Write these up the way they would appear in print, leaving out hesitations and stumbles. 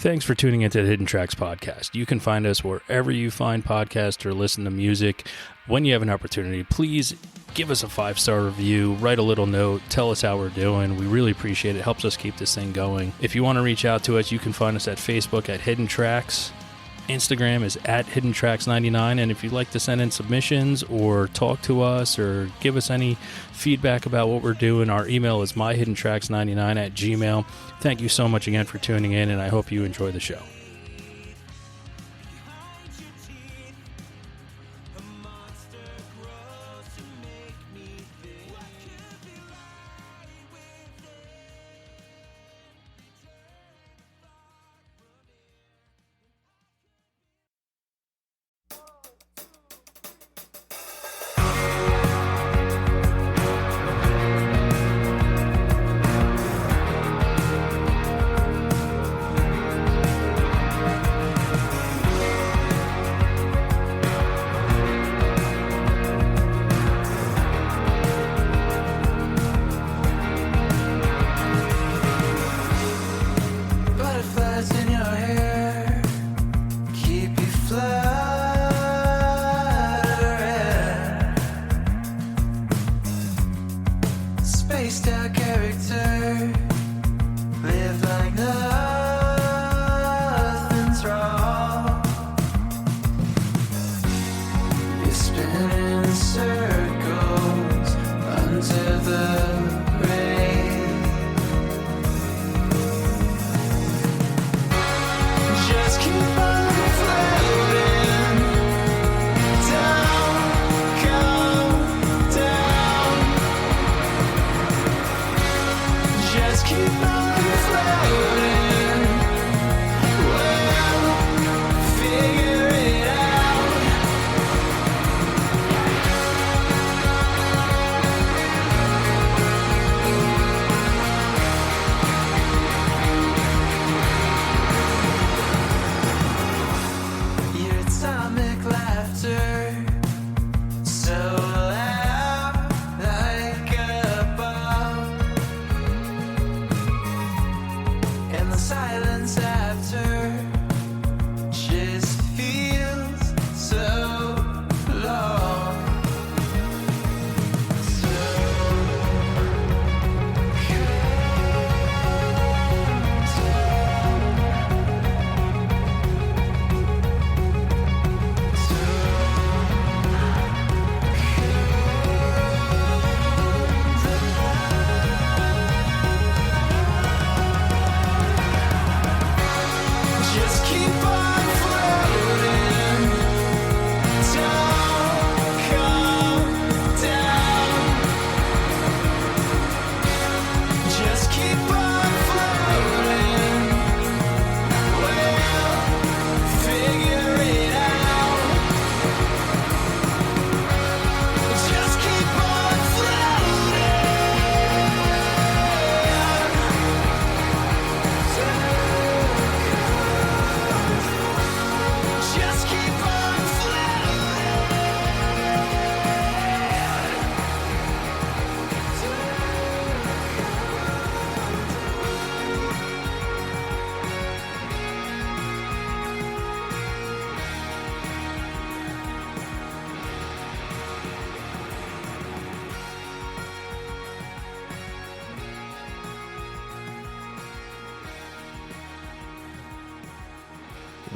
Thanks for tuning into the Hidden Tracks podcast. You can find us wherever you find podcasts or listen to music. When you have an opportunity, please give us a 5-star review, write a little note, tell us how we're doing. We really appreciate it. It helps us keep this thing going. If you want to reach out to us, you can find us at Facebook at Hidden Tracks. Instagram is at HiddenTracks99, and if you'd like to send in submissions or talk to us or give us any feedback about what we're doing, our email is myhiddentracks99@gmail. Thank you so much again for tuning in, and I hope you enjoy the show.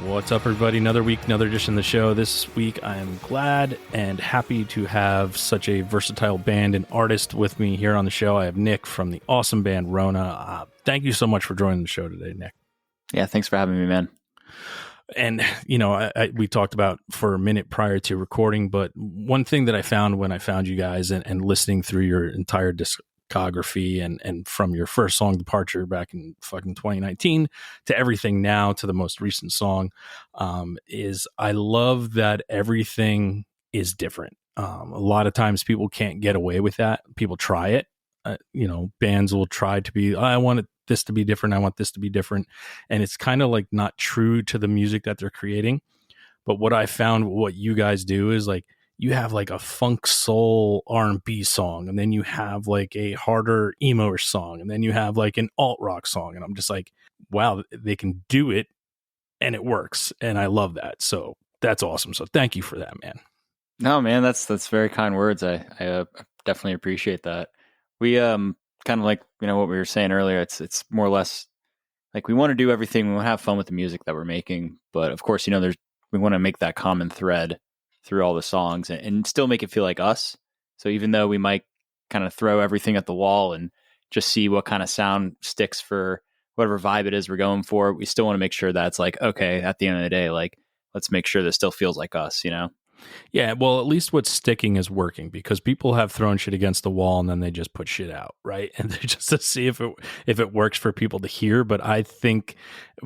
What's up, everybody? Another week, another edition of the show. This week, I am glad and happy to have such a versatile band and artist with me here on the show. I have Nick from the awesome band ROHNA. Thank you so much for joining the show today, Nick. Yeah, thanks for having me, man. And, you know, we talked about for a minute prior to recording, but one thing that I found when I found you guys and listening through your entire discography and from your first song, Departure, back in fucking 2019 to everything now to the most recent song, is I love that everything is different. A lot of times people can't get away with that. People try it. Bands will try to be, I want this to be different. I want this to be different. And it's kind of like not true to the music that they're creating. But what I found, what you guys do is like, you have like a funk soul R&B song, and then you have like a harder emo song, and then you have like an alt rock song. And I'm just like, wow, they can do it and it works. And I love that. So that's awesome. So thank you for that, man. No, man, that's very kind words. I definitely appreciate that. We kind of like what we were saying earlier. It's more or less like we want to do everything. We want to have fun with the music that we're making, but of course, we want to make that common thread through all the songs and still make it feel like us. So even though we might kind of throw everything at the wall and just see what kind of sound sticks for whatever vibe it is we're going for, we still want to make sure that it's like, okay, at the end of the day, like, let's make sure this still feels like us, Yeah, well, at least what's sticking is working, because people have thrown shit against the wall and then they just put shit out, right? And they just to see if it works for people to hear. But I think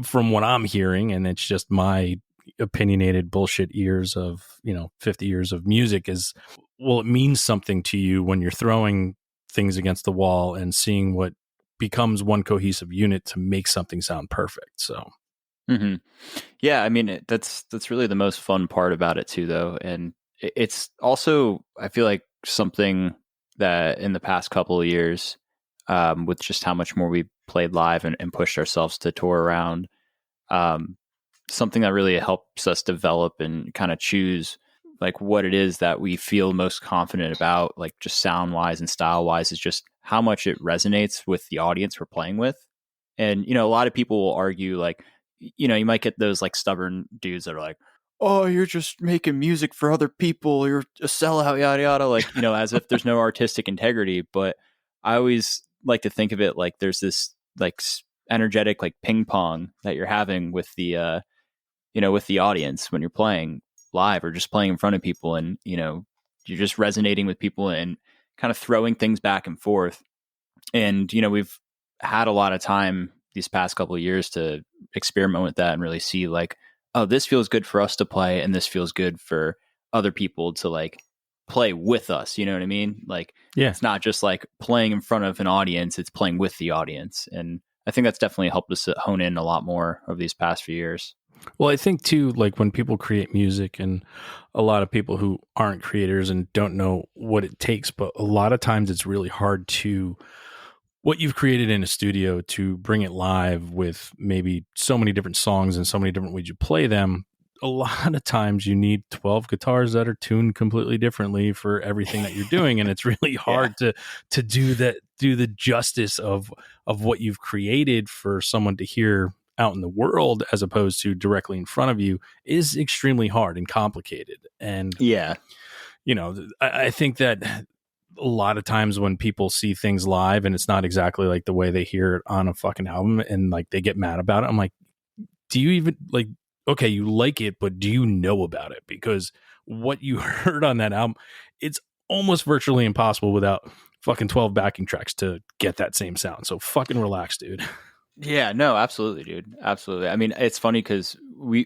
from what I'm hearing, and it's just my opinionated bullshit ears of 50 years of music, is, well, it means something to you when you're throwing things against the wall and seeing what becomes one cohesive unit to make something sound perfect. So Mm-hmm. Yeah, I mean that's really the most fun part about it too, though, and it's also, I feel like, something that in the past couple of years, with just how much more we played live and pushed ourselves to tour around, um, something that really helps us develop and kind of choose like what it is that we feel most confident about, like just sound wise and style wise, is just how much it resonates with the audience we're playing with. And a lot of people will argue, like, you might get those like stubborn dudes that are like, oh, you're just making music for other people, you're a sellout, yada yada, like, as if there's no artistic integrity. But I always like to think of it like there's this like energetic like ping pong that you're having with the with the audience when you're playing live or just playing in front of people, and you're just resonating with people and kind of throwing things back and forth. And we've had a lot of time these past couple of years to experiment with that and really see like, oh, this feels good for us to play, and this feels good for other people to like play with us. You know what I mean? Like, yeah. It's not just like playing in front of an audience, it's playing with the audience. And I think that's definitely helped us hone in a lot more over these past few years. Well, I think too, like when people create music, and a lot of people who aren't creators and don't know what it takes, but a lot of times it's really hard to, what you've created in a studio, to bring it live with maybe so many different songs and so many different ways you play them. A lot of times you need 12 guitars that are tuned completely differently for everything that you're doing. And it's really hard to do the justice of what you've created for someone to hear out in the world, as opposed to directly in front of you, is extremely hard and complicated. And yeah, I think that a lot of times when people see things live and it's not exactly like the way they hear it on a fucking album, and like they get mad about it, I'm like, do you even like, okay, you like it, but do you know about it? Because what you heard on that album, it's almost virtually impossible without fucking 12 backing tracks to get that same sound. So fucking relax, dude. Yeah, no, absolutely, dude. Absolutely. I mean, it's funny because when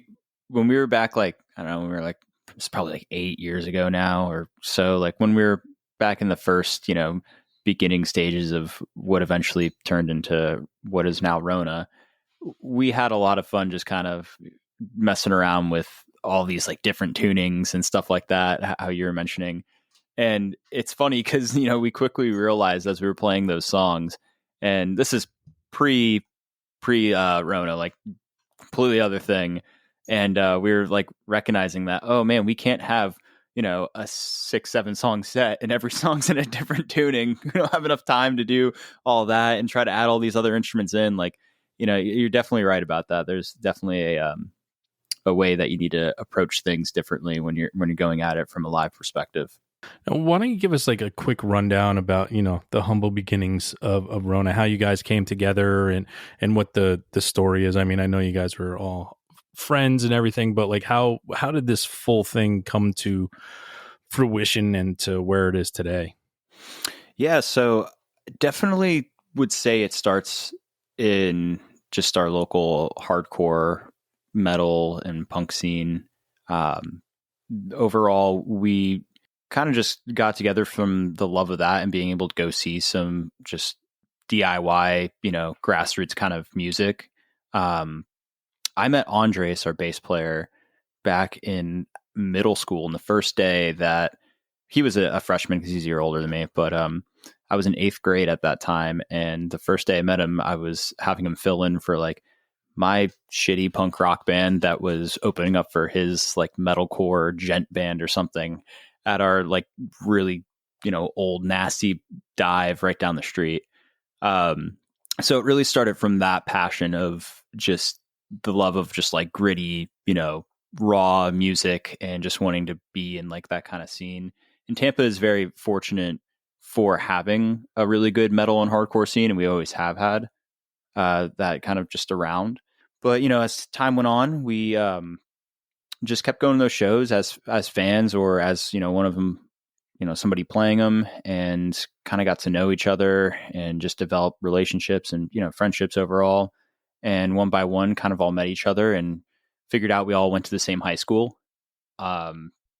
we were back, like, I don't know, when we were like, it's probably like 8 years ago now or so, like when we were back in the first, beginning stages of what eventually turned into what is now ROHNA, we had a lot of fun just kind of messing around with all these like different tunings and stuff like that, how you were mentioning. And it's funny because, we quickly realized as we were playing those songs, and this is pre ROHNA, like completely other thing. And we were like recognizing that, oh man, we can't have, a 6-7 song set and every song's in a different tuning. We don't have enough time to do all that and try to add all these other instruments in. Like, you're definitely right about that. There's definitely a way that you need to approach things differently when you're going at it from a live perspective. Now, why don't you give us like a quick rundown about, the humble beginnings of ROHNA, how you guys came together, and what the story is. I mean, I know you guys were all friends and everything, but like how did this full thing come to fruition and to where it is today? Yeah, so definitely would say it starts in just our local hardcore metal and punk scene. Overall, we kind of just got together from the love of that and being able to go see some just DIY, grassroots kind of music. I met Andres, our bass player, back in middle school. And the first day that he was a freshman because he's a year older than me, but I was in 8th grade at that time. And the first day I met him, I was having him fill in for like my shitty punk rock band that was opening up for his like metalcore gent band or something at our like really, old nasty dive right down the street. So it really started from that passion of just the love of just like gritty, raw music and just wanting to be in like that kind of scene. And Tampa is very fortunate for having a really good metal and hardcore scene, and we always have had that kind of just around. But as time went on, we just kept going to those shows as fans or as one of them, somebody playing them, and kind of got to know each other and just develop relationships and friendships overall. And one by one, kind of all met each other and figured out we all went to the same high school.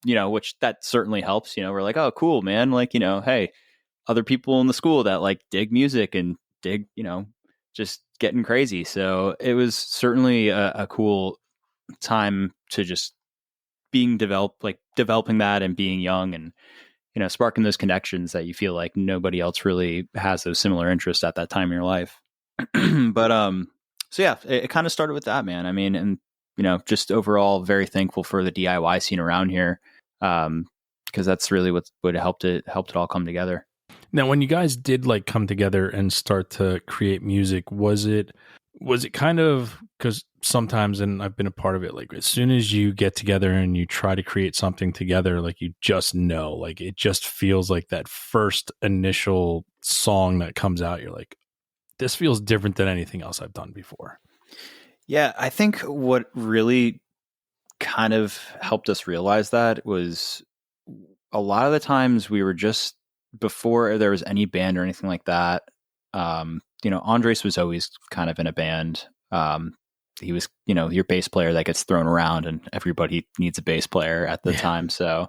Which that certainly helps. We're like, oh, cool, man. Like, hey, other people in the school that like dig music and dig, just getting crazy. So it was certainly a cool time to just developing that and being young and, sparking those connections that you feel like nobody else really has those similar interests at that time in your life. But, so yeah, it kind of started with that, man. I mean, and, just overall very thankful for the DIY scene around here. Because that's really what helped it all come together. Now, when you guys did like come together and start to create music, was it kind of, because sometimes, and I've been a part of it, like as soon as you get together and you try to create something together, like you just know, like it just feels like that first initial song that comes out, you're like, this feels different than anything else I've done before. Yeah, I think what really kind of helped us realize that was a lot of the times we were just, before there was any band or anything like that, Andres was always kind of in a band. He was, your bass player that gets thrown around, and everybody needs a bass player at the time. So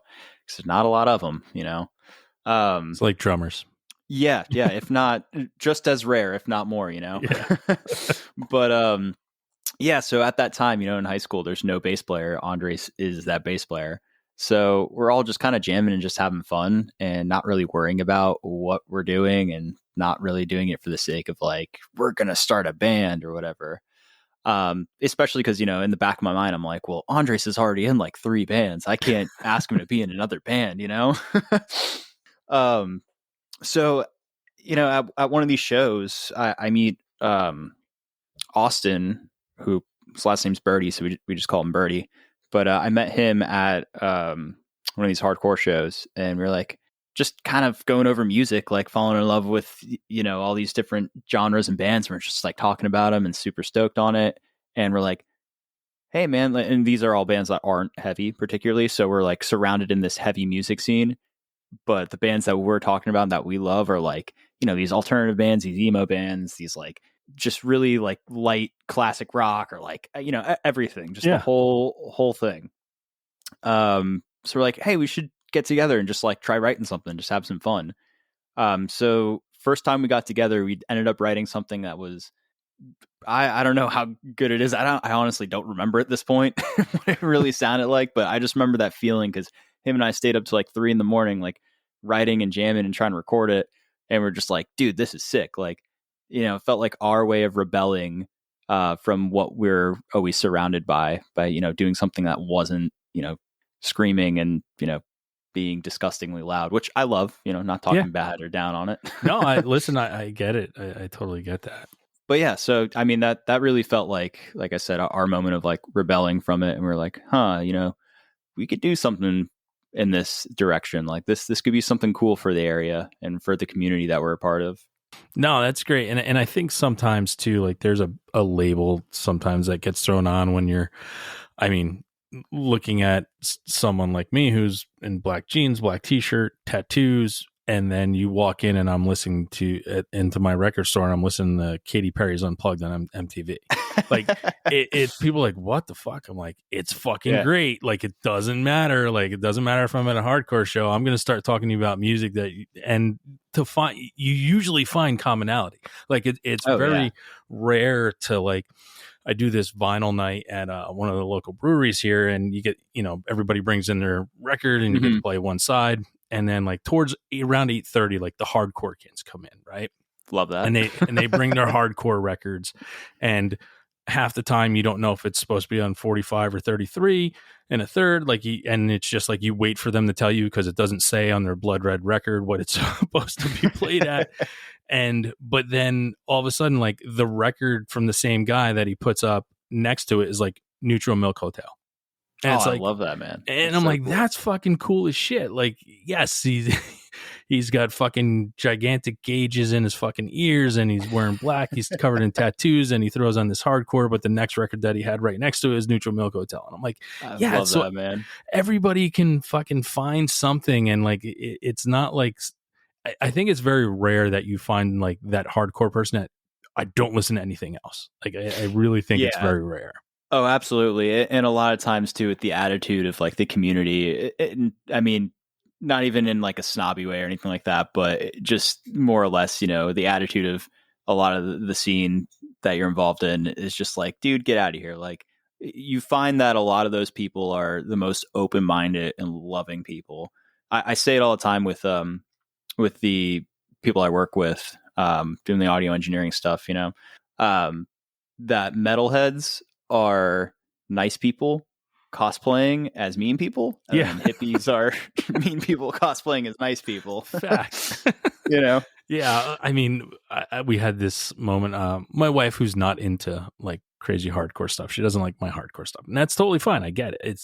there's not a lot of them, It's like drummers. Yeah. If not just as rare, if not more, Yeah. But, yeah. So at that time, in high school, there's no bass player. Andres is that bass player. So we're all just kind of jamming and just having fun and not really worrying about what we're doing and not really doing it for the sake of like, we're going to start a band or whatever. Especially because, in the back of my mind, I'm like, well, Andres is already in like 3 bands. I can't ask him to be in another band, So, at one of these shows, I meet Austin, who his last name's Birdie, so we just call him Birdie. But I met him at one of these hardcore shows, and we were like just kind of going over music, like falling in love with all these different genres and bands. And we're just like talking about them and super stoked on it. And we're like, hey man, and these are all bands that aren't heavy particularly, so we're like surrounded in this heavy music scene. But the bands that we're talking about that we love are like, these alternative bands, these emo bands, these like just really like light classic rock, or like, everything, just the whole thing. So we're like, hey, we should get together and just like try writing something, just have some fun. So first time we got together, we ended up writing something that was, I don't know how good it is. I honestly don't remember at this point what it really sounded like, but I just remember that feeling because him and I stayed up to like 3 a.m, like writing and jamming and trying to record it. And we're just like, dude, this is sick. Like, it felt like our way of rebelling from what we're always surrounded by, doing something that wasn't, screaming and, being disgustingly loud, which I love, not talking bad or down on it. No, I get it. I totally get that. But yeah, so I mean that really felt like I said, our moment of like rebelling from it, and we're like, we could do something in this direction. Like this could be something cool for the area and for the community that we're a part of. No, that's great. And I think sometimes too, like there's a label sometimes that gets thrown on when you're, looking at someone like me who's in black jeans, black t-shirt, tattoos, and then you walk in and I'm listening into my record store and I'm listening to Katy Perry's Unplugged on MTV. Like it's people like, what the fuck? I'm like, it's fucking great. Like it doesn't matter. Like it doesn't matter if I'm at a hardcore show. I'm going to start talking to you about music and to find, you usually find commonality. Like it's very rare to like, I do this vinyl night at one of the local breweries here, and you get, everybody brings in their record and you get to play one side. And then like towards around 8:30, like the hardcore kids come in, right? Love that. And they bring their hardcore records. And half the time you don't know if it's supposed to be on 45 or 33 and a third, like and it's just like you wait for them to tell you because it doesn't say on their blood red record what it's supposed to be played at. But then all of a sudden, like the record from the same guy that he puts up next to it is like Neutral Milk Hotel. And Oh, it's I like, love that, man. and That's I'm so like, cool. that's fucking cool as shit. Like, yes, he's got fucking gigantic gauges in his fucking ears, and he's wearing black. He's covered in tattoos, and he throws on this hardcore. But the next record that he had right next to it is Neutral Milk Hotel. And I'm like, I yeah, love so that, man. everybody can fucking find something, and like it's not like I think it's very rare that you find like that hardcore person that I don't listen to anything else. Like I really think it's Yeah. very rare. Oh, absolutely. And a lot of times too, with the attitude of like the community, I mean, not even in like a snobby way or anything like that, but just more or less, the attitude of a lot of the scene that you're involved in is just like, dude, get out of here. Like, you find that a lot of those people are the most open-minded and loving people. I say it all the time with the people I work with, doing the audio engineering stuff, that metalheads are nice people cosplaying as mean people, and Yeah. then hippies are mean people cosplaying as nice people. Facts. Yeah, I mean, we had this moment. My wife, who's not into like crazy hardcore stuff, she doesn't like my hardcore stuff, and that's totally fine. I get it.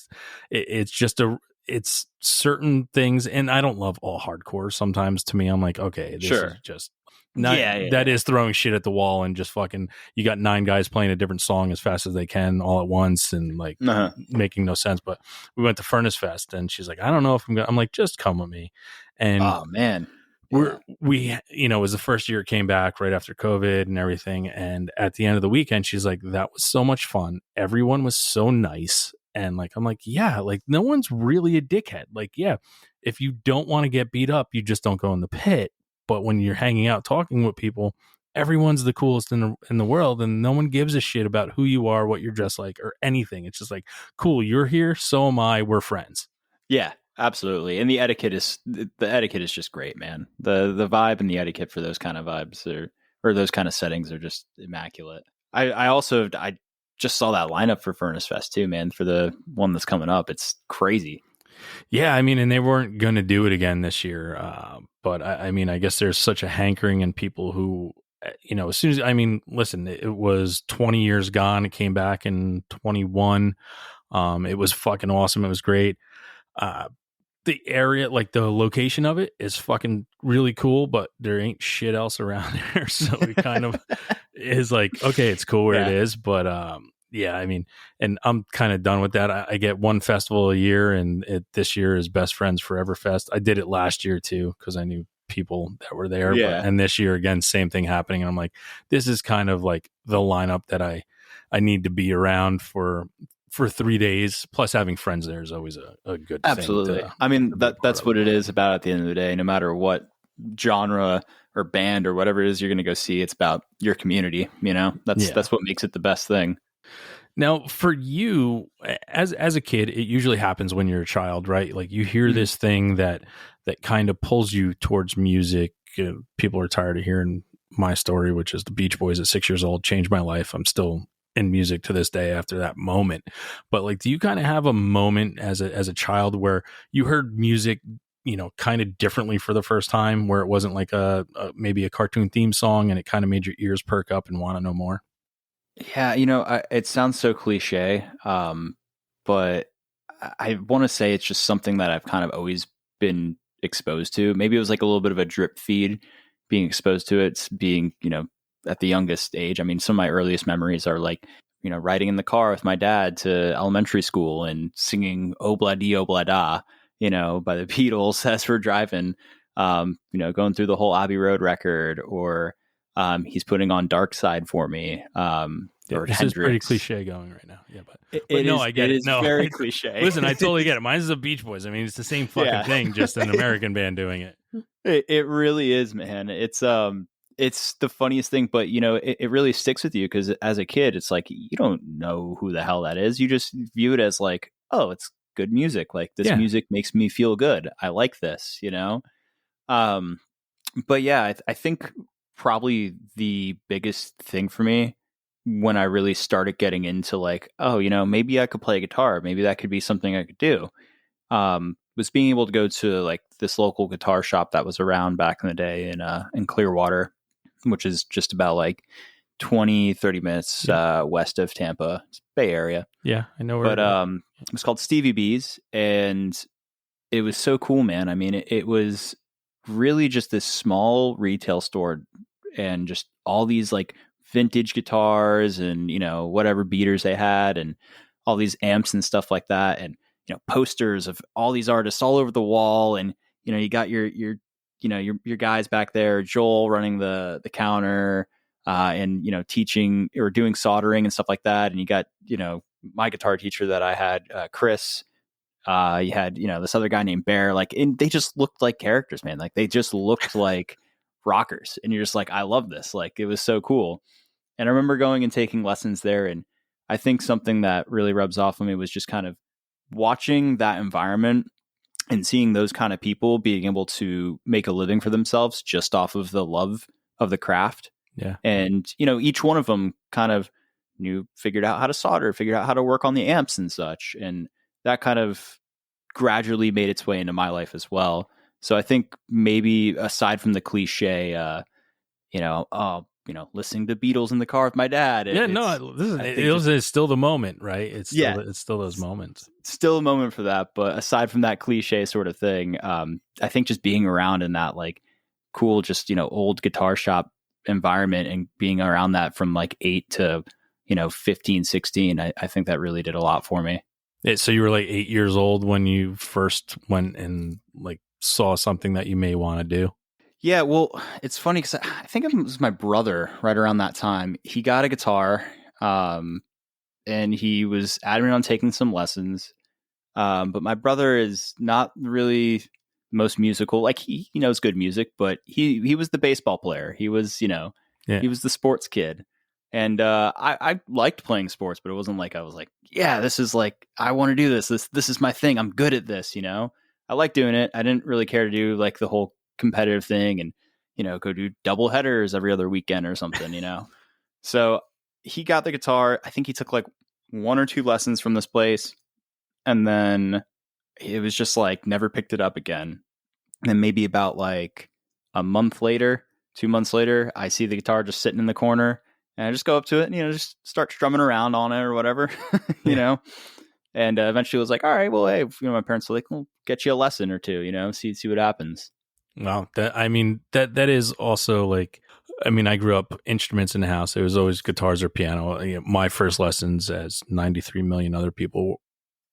It's just it's certain things, and I don't love all hardcore. Sometimes to me, I'm like, okay, this Sure. is just not. Yeah. That is throwing shit at the wall and just fucking. You got 9 guys playing a different song as fast as they can all at once, and like making no sense. But we went to Furnace Fest, and she's like, I don't know if I'm gonna. I'm like, just come with me, and Oh man. we it was the first year it came back right after COVID and everything. And at the end of the weekend, she's like, that was so much fun. Everyone was so nice. And like, I'm like, yeah, like no one's really a dickhead. Like, yeah, if you don't want to get beat up, you just don't go in the pit. But when you're hanging out talking with people, everyone's the coolest in the world, and no one gives a shit about who you are, what you're dressed like, or anything. It's just like, cool, you're here, so am I, we're friends. Yeah, absolutely. And the etiquette is just great, man. The vibe and the etiquette for those kind of vibes or those kind of settings are just immaculate. I just saw that lineup for Furnace Fest too, man, for the one that's coming up. It's crazy. Yeah, I mean, and they weren't going to do it again this year. But I mean, I guess there's such a hankering in people who, as soon as, I mean, listen, it was 20 years gone. It came back in 21. It was fucking awesome. It was great. The area, like the location of it is fucking really cool, but there ain't shit else around there. So it kind of is like, okay, it's cool where it is. But, yeah, I mean, and I'm kind of done with that. I get one festival a year, and this year is Best Friends Forever Fest. I did it last year too because I knew people that were there. Yeah. And this year again, same thing happening. And I'm like, this is kind of like the lineup that I need to be around for 3 days. Plus, having friends there is always a good thing. Absolutely. I mean, that's what it is about at the end of the day. No matter what genre or band or whatever it is you're going to go see, it's about your community. That's what makes it the best thing. Now, for you, as a kid, it usually happens when you're a child, right? Like you hear this thing that kind of pulls you towards music. People are tired of hearing my story, which is the Beach Boys at 6 years old changed my life. I'm still in music to this day after that moment. But like, do you kind of have a moment as a child where you heard music, kind of differently for the first time, where it wasn't like maybe a cartoon theme song and it kind of made your ears perk up and want to know more? Yeah, it sounds so cliche, but I want to say it's just something that I've kind of always been exposed to. Maybe it was like a little bit of a drip feed, being exposed to it, being, at the youngest age. I mean, some of my earliest memories are like, riding in the car with my dad to elementary school and singing Obla Di Obla Da, by the Beatles as we're driving, going through the whole Abbey Road record, or he's putting on Dark Side for me. Or this Hendrix. is pretty cliche going right now. Yeah, but no, I get it. It's very cliche. Listen, I totally get it. Mine's the Beach Boys. I mean, it's the same fucking thing, just an American band doing it. It really is, man. It's the funniest thing, but it really sticks with you because as a kid, it's like you don't know who the hell that is. You just view it as like, oh, it's good music. Like this music makes me feel good. I like this, But yeah, I think probably the biggest thing for me when I really started getting into like, oh, maybe I could play guitar. Maybe that could be something I could do. Was being able to go to like this local guitar shop that was around back in the day in Clearwater, which is just about like 20-30 minutes west of Tampa, Bay Area. Yeah, I know where But it was called Stevie B's, and it was so cool, man. I mean, it was really just this small retail store, and just all these like vintage guitars and whatever beaters they had, and all these amps and stuff like that, and posters of all these artists all over the wall, and you got your guys back there, Joel running the counter, and teaching or doing soldering and stuff like that, and you got my guitar teacher that I had, Chris. You had this other guy named Bear, like, and they just looked like characters, man. Like they just looked like rockers, and you're just like, I love this. Like it was so cool. And I remember going and taking lessons there, and I think something that really rubs off on me was just kind of watching that environment and seeing those kind of people being able to make a living for themselves just off of the love of the craft. Yeah. And each one of them kind of figured out how to solder, figured out how to work on the amps and such, and that kind of gradually made its way into my life as well. So I think maybe aside from the cliche, listening to Beatles in the car with my dad. It's still the moment, right? It's still those moments. Still a moment for that. But aside from that cliche sort of thing, I think just being around in that like cool, just, old guitar shop environment and being around that from like 8 to, 15, 16, I think that really did a lot for me. So you were like 8 years old when you first went and like saw something that you may want to do? Yeah, well, it's funny because I think it was my brother right around that time. He got a guitar, and he was adamant on taking some lessons. But my brother is not really most musical. Like he knows good music, but he was the baseball player. He was, he was the sports kid. And I liked playing sports, but it wasn't like I was like, yeah, this is like, I want to do this. This is my thing. I'm good at this, I like doing it. I didn't really care to do like the whole competitive thing and, go do double headers every other weekend or something, So he got the guitar. I think he took like 1 or 2 lessons from this place. And then it was just like never picked it up again. And then maybe about like a month later, 2 months later, I see the guitar just sitting in the corner. And I just go up to it and, just start strumming around on it or whatever, And eventually was like, all right, well, hey, my parents were like, we'll get you a lesson or two, see what happens. Wow. That is also like, I grew up instruments in the house. It was always guitars or piano. My first lessons, as 93 million other people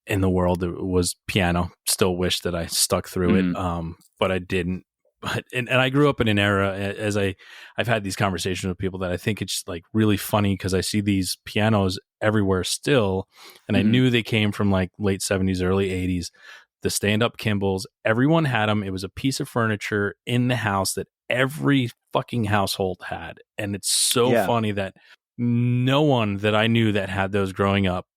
in the world, it was piano. Still wish that I stuck through it. But I didn't. But and I grew up in an era, as I've had these conversations with people, that I think it's like really funny because I see these pianos everywhere still, and I knew they came from like late 70s, early 80s. The stand-up Kimballs, everyone had them. It was a piece of furniture in the house that every fucking household had, and it's so funny that no one that I knew that had those growing up,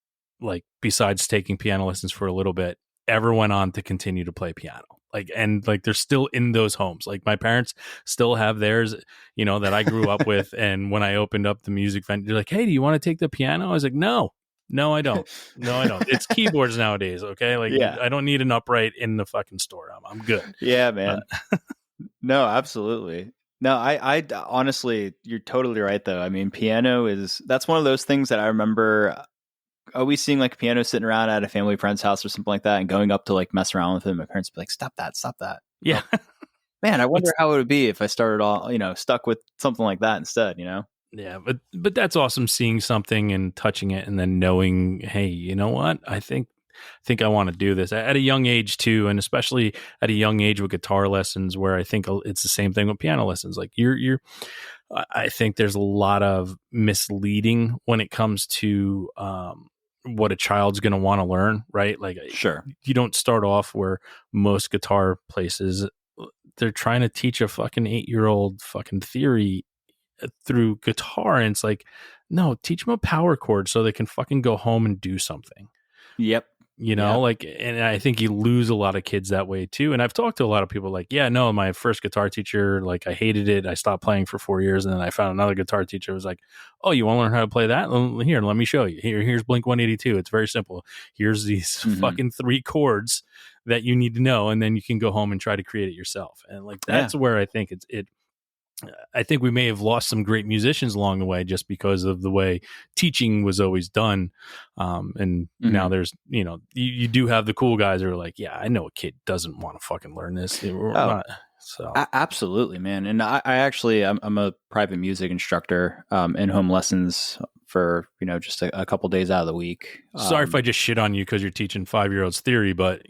like besides taking piano lessons for a little bit, ever went on to continue to play piano. Like they're still in those homes. Like my parents still have theirs, that I grew up with. And when I opened up the music venue, they're like, hey, do you want to take the piano? I was like, no, I don't. No, I don't. It's keyboards nowadays. Okay. Like I don't need an upright in the fucking store. I'm good. Yeah, man. No, absolutely. No, I honestly, you're totally right though. I mean, that's one of those things that I remember always seeing like a piano sitting around at a family friend's house or something like that and going up to like mess around with it. My parents would be like, stop that. Yeah. Man, I wonder how it would be if I started all, stuck with something like that instead, Yeah. But that's awesome, seeing something and touching it and then knowing, hey, you know what? I think I want to do this at a young age too. And especially at a young age with guitar lessons, where I think it's the same thing with piano lessons. Like I think there's a lot of misleading when it comes to, what a child's going to want to learn, right? Like, sure, you don't start off where most guitar places, they're trying to teach a fucking 8-year-old fucking theory through guitar. And it's like, no, teach them a power chord so they can fucking go home and do something. Yep. you know, Yeah. like, and I think you lose a lot of kids that way too. And I've talked to a lot of people like, yeah, no, my first guitar teacher, like I hated it. I stopped playing for 4 years, and then I found another guitar teacher who was like, oh, you want to learn how to play that? Here, let me show you. Here's Blink 182. It's very simple. Here's these Mm-hmm. fucking 3 chords that you need to know, and then you can go home and try to create it yourself. And like, Yeah. that's where I think I think we may have lost some great musicians along the way just because of the way teaching was always done. And now Mm-hmm. there's, you do have the cool guys who are like, yeah, I know a kid doesn't want to fucking learn this. We're Oh, not, so. Absolutely, man. And I actually, I'm a private music instructor, in home lessons for, just a couple days out of the week. Sorry if I just shit on you because you're teaching 5-year-olds theory, but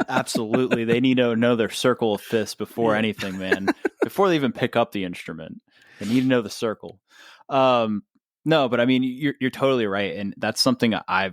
Absolutely. They need to know their circle of fifths before anything, man. Before they even pick up the instrument, they need to know the circle. No, but I mean, you're totally right. And that's something I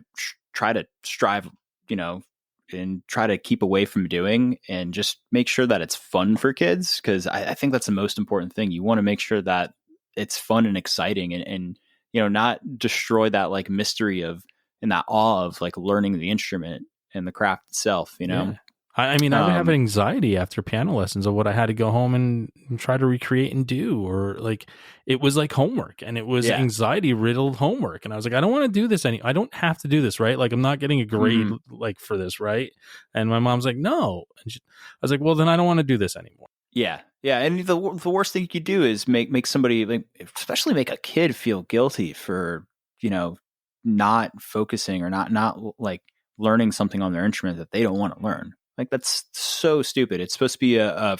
try to strive, and try to keep away from doing, and just make sure that it's fun for kids. Cause I think that's the most important thing. You want to make sure that it's fun and exciting, and not destroy that like mystery of, and that awe of like learning the instrument and the craft itself, Yeah. I mean, I would have anxiety after piano lessons of what I had to go home and try to recreate and do, or like it was like homework, and it was anxiety riddled homework. And I was like, I don't want to do this I don't have to do this, right? Like I'm not getting a grade like for this, right? And my mom's like, no. And I was like, well, then I don't want to do this anymore. Yeah. Yeah. And the worst thing you could do is make somebody, like, especially make a kid feel guilty for, not focusing or not like learning something on their instrument that they don't want to learn. Like that's so stupid. It's supposed to be a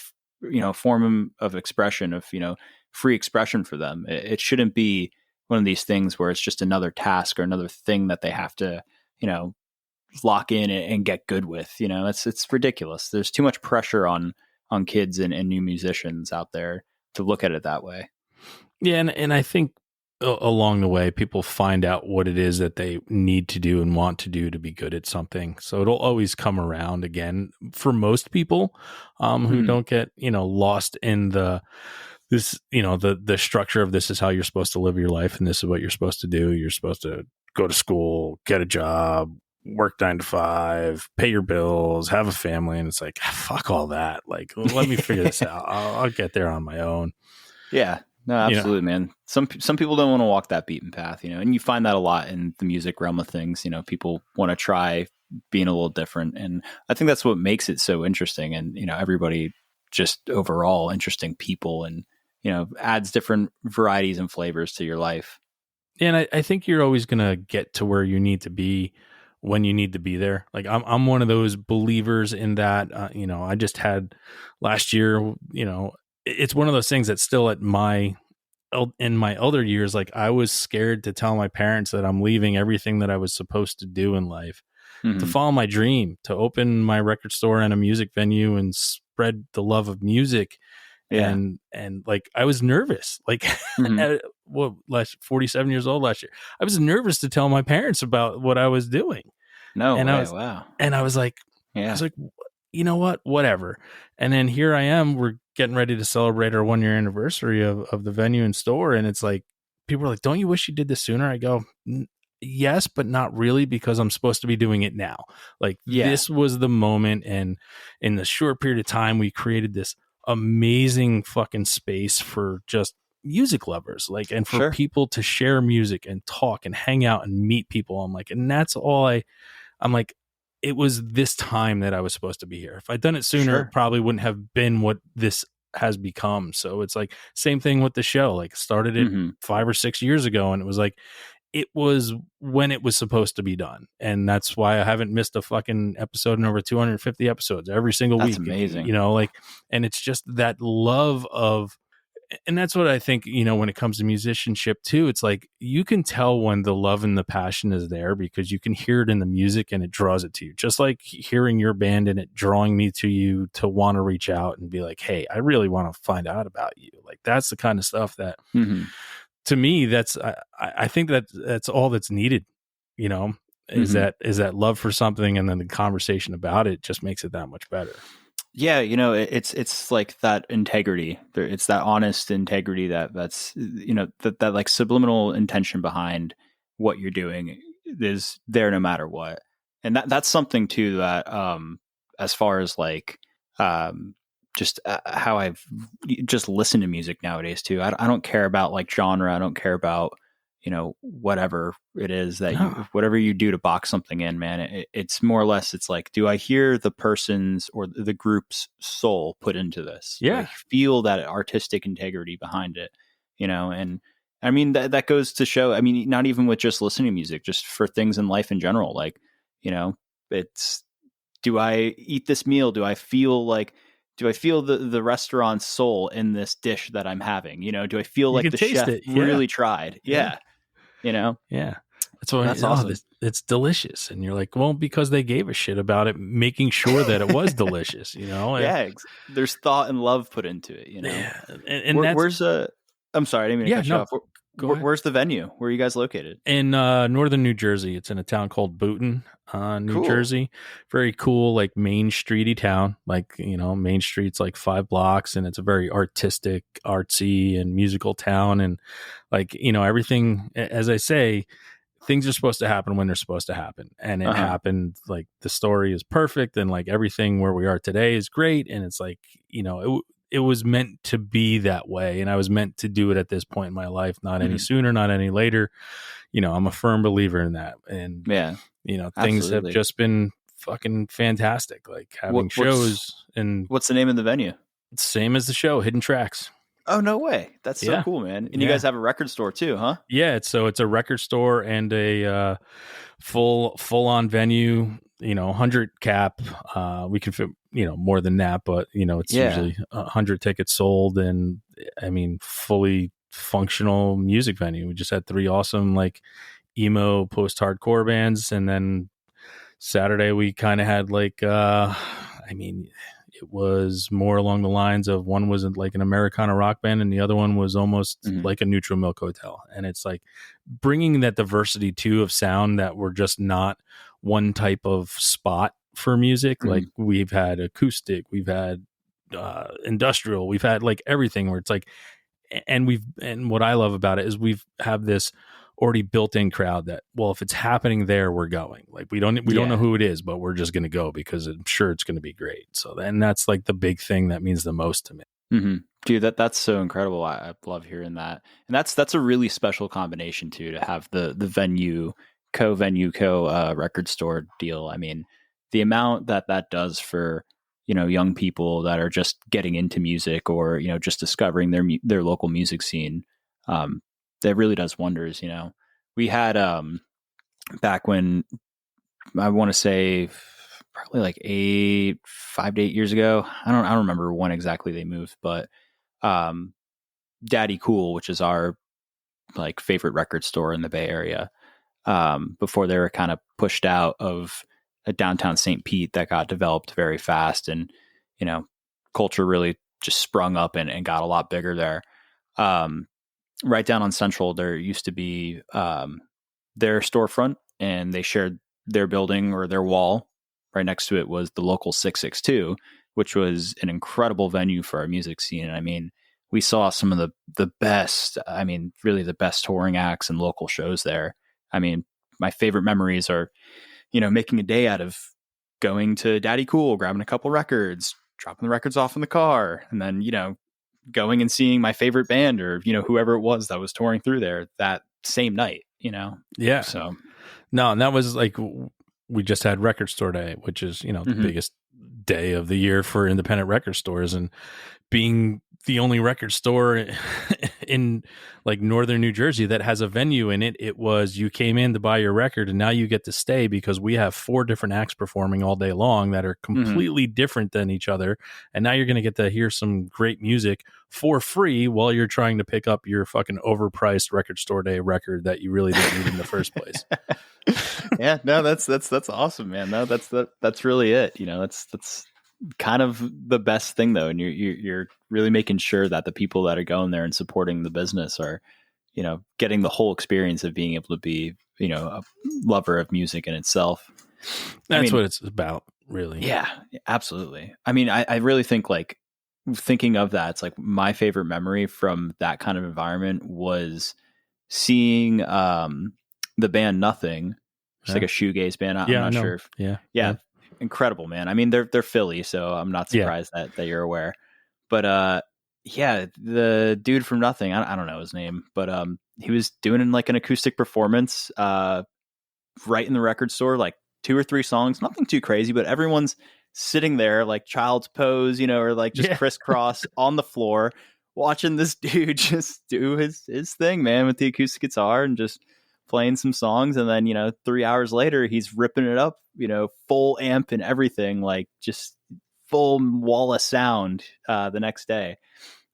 form of expression, of, free expression for them. It shouldn't be one of these things where it's just another task or another thing that they have to, lock in and get good with. It's ridiculous. There's too much pressure on kids and new musicians out there to look at it that way. Yeah. And I think along the way, people find out what it is that they need to do and want to do to be good at something. So it'll always come around again for most people who don't get, lost in the structure of this is how you're supposed to live your life and this is what you're supposed to do. You're supposed to go to school, get a job, work 9 to 5, pay your bills, have a family. And it's like, fuck all that. Like, let me figure this out. I'll get there on my own. Yeah. No, absolutely, man. Some people don't want to walk that beaten path, and you find that a lot in the music realm of things. People want to try being a little different, and I think that's what makes it so interesting. And everybody just overall interesting people, and adds different varieties and flavors to your life. And I think you're always gonna get to where you need to be when you need to be there. Like I'm one of those believers in that. I just had last year. It's one of those things that's still in my elder years, like I was scared to tell my parents that I'm leaving everything that I was supposed to do in life to follow my dream, to open my record store and a music venue and spread the love of music. Yeah. And like I was nervous, like at 47 years old last year, I was nervous to tell my parents about what I was doing. No and way. Wow. And I was like, you know what, whatever. And then here I am, we're getting ready to celebrate our 1-year anniversary of the venue and store. And it's like, people are like, don't you wish you did this sooner? I go, yes, but not really, because I'm supposed to be doing it now. Like this was the moment. And in the short period of time, we created this amazing fucking space for just music lovers, like, and for people to share music and talk and hang out and meet people. I'm like, and that's all I'm like, it was this time that I was supposed to be here. If I'd done it sooner, it probably wouldn't have been what this has become. So it's like same thing with the show, like started it 5 or 6 years ago. And it was like, it was when it was supposed to be done. And that's why I haven't missed a fucking episode in over 250 episodes every single week. That's amazing. And it's just that love of, and that's what I think, when it comes to musicianship too, it's like, you can tell when the love and the passion is there because you can hear it in the music and it draws it to you. Just like hearing your band and it drawing me to you to want to reach out and be like, hey, I really want to find out about you. Like, that's the kind of stuff that to me, I think that's all that's needed, is that love for something. And then the conversation about it just makes it that much better. Yeah, it's like that integrity. It's that honest integrity that's that like subliminal intention behind what you're doing is there no matter what. And that's something too that, as far as like, just how I've just listened to music nowadays too. I don't care about like genre. I don't care about, whatever it is that No. whatever you do to box something in, man. It's more or less, it's like, do I hear the person's or the group's soul put into this? Do I Yeah. feel that artistic integrity behind it? And I mean, that goes to show, I mean, not even with just listening to music, just for things in life in general. Like, it's, do I eat this meal? Do I feel the restaurant's soul in this dish that I'm having? Do I feel You like can the taste chef it. Yeah. really tried? Yeah. Yeah. You know, Yeah. That's why, that's awesome. it's delicious. And you're like, well, because they gave a shit about it, making sure that it was delicious, And, Yeah. There's thought and love put into it, yeah. And that's, Where's I'm sorry, I didn't mean to yeah, cut you no, off. go ahead. Where's the venue? Where are you guys located? In northern New Jersey. It's in a town called Boonton, New Cool. Jersey. Very cool, like main streety town. Like, Main Street's like 5 blocks, and it's a very artistic, artsy, and musical town. And like, everything, as I say, things are supposed to happen when they're supposed to happen. And it Uh-huh. happened. Like, the story is perfect, and like everything where we are today is great. And it's like, it was meant to be that way. And I was meant to do it at this point in my life, not any Mhm. sooner, not any later. I'm a firm believer in that. And, Yeah, things have absolutely. just been fucking fantastic. Like having shows, and What's the name of the venue? same as the show, Hidden Tracks. Oh, no way. That's so Yeah. cool, man. And you Yeah. guys have a record store too, huh? Yeah. It's a record store and a full on venue, 100 cap. We can fit, more than that, but it's Yeah. usually 100 tickets sold. And I mean, fully functional music venue. We just had 3 awesome, like, emo post-hardcore bands. And then Saturday we kind of had like, I mean, it was more along the lines of, one was like an Americana rock band and the other one was almost Mhm. like a Neutral Milk Hotel. And it's like bringing that diversity too of sound, that we're just not one type of spot for music. Like, Mhm. we've had acoustic, we've had industrial, we've had like everything, where it's like, and what I love about it is we've have this already built-in crowd that, well, if it's happening there, we're going. Like, we don't know Yeah. who it is, but we're just going to go because I'm sure it's going to be great. So then that's like the big thing that means the most to me. Mm-hmm. Dude, that's so incredible. I love hearing that, and that's a really special combination too, to have the venue co record store deal. I mean, the amount that does for young people that are just getting into music, or just discovering their local music scene, that really does wonders. We had back when, I want to say probably like 5 to 8 years ago. I don't remember when exactly they moved, but um, Daddy Cool, which is our like favorite record store in the Bay Area, before they were kind of pushed out of a downtown St. Pete that got developed very fast, and culture really just sprung up and got a lot bigger there. Right down on Central, there used to be their storefront, and they shared their building, or their wall. Right next to it was the local 662, which was an incredible venue for our music scene. And I mean, we saw some of the best, I mean, really the best touring acts and local shows there. I mean, my favorite memories are, making a day out of going to Daddy Cool, grabbing a couple records, dropping the records off in the car, and then, going and seeing my favorite band, or, whoever it was that was touring through there that same night, Yeah. So. No, and that was like, we just had Record Store Day, which is, the Mm-hmm. biggest day of the year for independent record stores. And being the only record store in like northern New Jersey that has a venue in it, it was, you came in to buy your record and now you get to stay, because we have 4 different acts performing all day long that are Mm-hmm. completely different than each other. And now you're going to get to hear some great music for free while you're trying to pick up your fucking overpriced Record Store Day record that you really didn't need in the first place. Yeah, no, that's awesome, man. No, that's really it. That's kind of the best thing, though, and you're really making sure that the people that are going there and supporting the business are, getting the whole experience of being able to be, a lover of music in itself. That's what it's about, really. Yeah, absolutely. I mean, I really think, like, thinking of that, it's like my favorite memory from that kind of environment was seeing the band Nothing Just like a shoegaze band. I'm Yeah, I not know. sure if, Yeah. yeah, incredible, man. I mean, they're Philly, so I'm not Yeah. surprised that you're aware. But yeah, the dude from Nothing, I don't know his name, but he was doing like an acoustic performance right in the record store, like 2 or 3 songs, nothing too crazy, but everyone's sitting there like child's pose, or like just Yeah. crisscross on the floor, watching this dude just do his thing, man, with the acoustic guitar and just playing some songs. And then, 3 hours later, he's ripping it up, full amp and everything, like just full wall of sound the next day.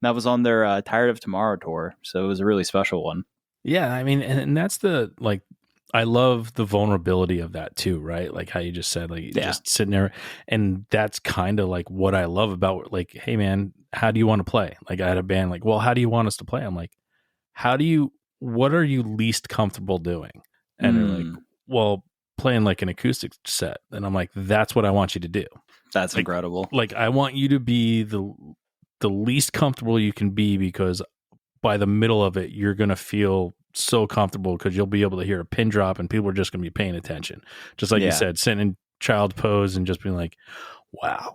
That was on their Tired of Tomorrow tour. So it was a really special one. Yeah, I mean, and that's the like, I love the vulnerability of that too, right? Like how you just said, like Yeah. just sitting there, and that's kind of like what I love about, like, hey man, how do you want to play? Like I had a band, like, well, how do you want us to play? I'm like, what are you least comfortable doing? And they're like, well, playing like an acoustic set, and I'm like, that's what I want you to do. That's like, incredible. Like I want you to be the least comfortable you can be, because by the middle of it, you're going to feel so comfortable because you'll be able to hear a pin drop and people are just going to be paying attention. Just like you said, sitting in child pose and just being like, wow.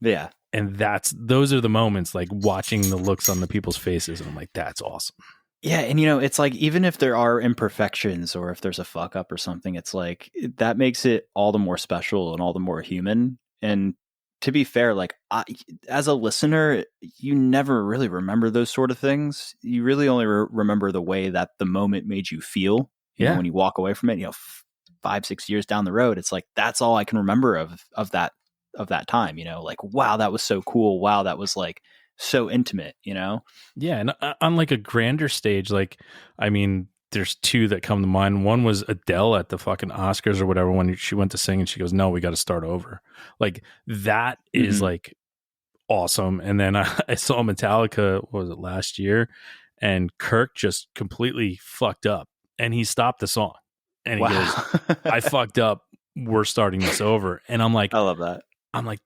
Yeah. And those are the moments, like watching the looks on the people's faces. And I'm like, that's awesome. Yeah. And, it's like, even if there are imperfections or if there's a fuck up or something, it's like that makes it all the more special and all the more human. And to be fair, like as a listener, you never really remember those sort of things. You really only remember the way that the moment made you feel. You know, when you walk away from it, 5-6 years down the road, it's like that's all I can remember of that time. Like, wow, that was so cool. Wow, that was like so intimate. Yeah, and on like a grander stage, like, I mean, there's two that come to mind. One was Adele at the fucking Oscars or whatever, when she went to sing and she goes, no, we got to start over. Like that is like awesome. And then I saw Metallica, what was it, last year? And Kirk just completely fucked up and he stopped the song. And he goes, I fucked up. We're starting this over. And I'm like, I love that. I'm like,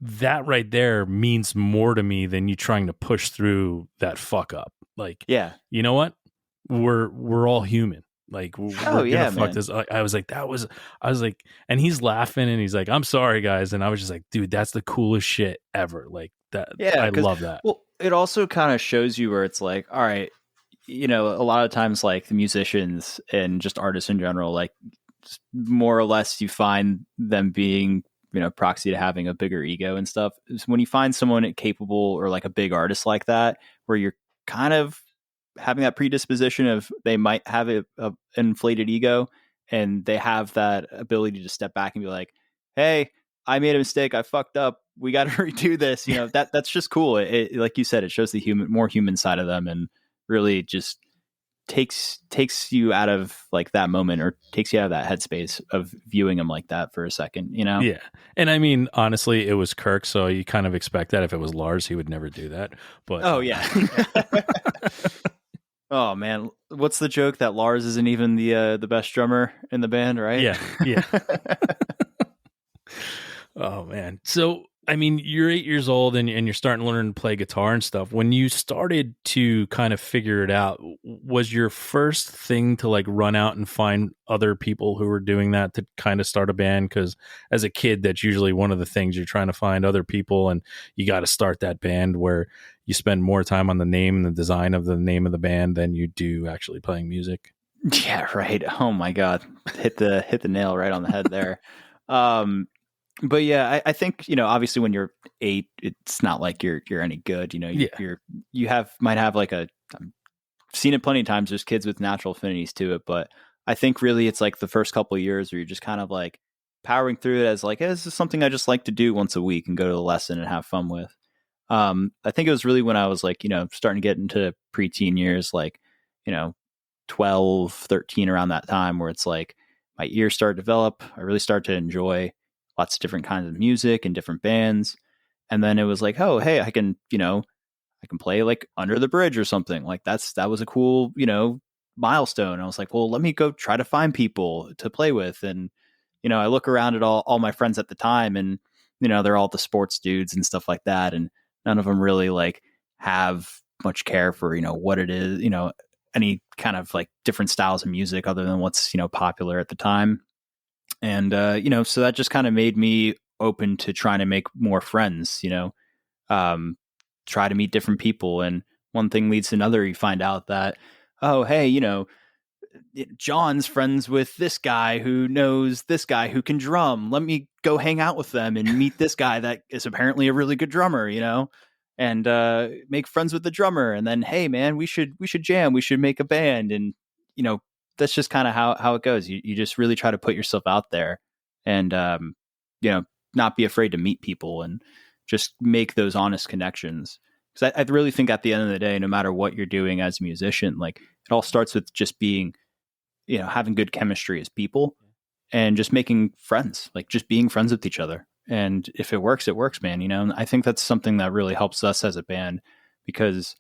that right there means more to me than you trying to push through that fuck up. Like, yeah, you know what? We're all human. Like we're gonna fuck this. I was like, and he's laughing and he's like, I'm sorry guys. And I was just like, dude, that's the coolest shit ever. Like that. Yeah, I love that. Well, it also kind of shows you where it's like, all right, a lot of times like the musicians and just artists in general, like more or less you find them being, proxy to having a bigger ego and stuff. When you find someone capable or like a big artist like that, where you're kind of having that predisposition of they might have a inflated ego and they have that ability to step back and be like, hey, I made a mistake. I fucked up. We got to redo this. That's just cool. It, like you said, it shows the more human side of them and really just takes you out of like that moment or takes you out of that headspace of viewing them like that for a second, Yeah. And I mean, honestly, it was Kirk. So you kind of expect that. If it was Lars, he would never do that. But oh yeah. Oh man, what's the joke that Lars isn't even the best drummer in the band, right? Yeah. Oh man. So I mean, you're 8 years old and you're starting to learn to play guitar and stuff. When you started to kind of figure it out, was your first thing to like run out and find other people who were doing that to kind of start a band? Because as a kid, that's usually one of the things, you're trying to find other people and you got to start that band where you spend more time on the name and the design of the name of the band than you do actually playing music. Yeah, right. Oh my God. Hit the nail right on the head there. But yeah, I think, obviously when you're 8, it's not like you're any good, might have like I've seen it plenty of times. There's kids with natural affinities to it, but I think really it's like the first couple of years where you're just kind of like powering through it as like, hey, this is something I just like to do once a week and go to the lesson and have fun with. I think it was really when I was like, starting to get into preteen years, like, 12, 13, around that time where it's like my ears started to develop. I really started to enjoy lots of different kinds of music and different bands. And then it was like, oh, hey, I can play like Under the Bridge or something. Like that was a cool, milestone. I was like, well, let me go try to find people to play with. And, I look around at all my friends at the time and, they're all the sports dudes and stuff like that. And none of them really like have much care for, what it is, any kind of like different styles of music other than what's, popular at the time. And, so that just kind of made me open to trying to make more friends, try to meet different people. And one thing leads to another. You find out that, oh, hey, John's friends with this guy who knows this guy who can drum. Let me go hang out with them and meet this guy that is apparently a really good drummer, and make friends with the drummer. And then, hey, man, we should jam. We should make a band. And, that's just kind of how it goes. You just really try to put yourself out there and, not be afraid to meet people and just make those honest connections. Because I really think at the end of the day, no matter what you're doing as a musician, like it all starts with just being, having good chemistry as people and just making friends, like just being friends with each other. And if it works, man. And I think that's something that really helps us as a band, because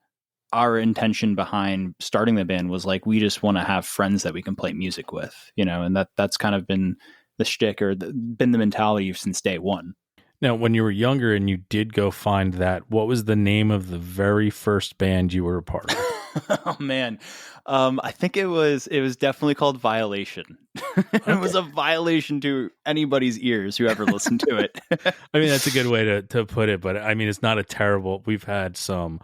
our intention behind starting the band was like, we just want to have friends that we can play music with, and that's kind of been the shtick or been the mentality since day one. Now, when you were younger and you did go find that, what was the name of the very first band you were a part of? Oh man. I think it was definitely called Violation. It was a violation to anybody's ears who ever listened to it. I mean, that's a good way to put it, but I mean, it's not a terrible, we've had some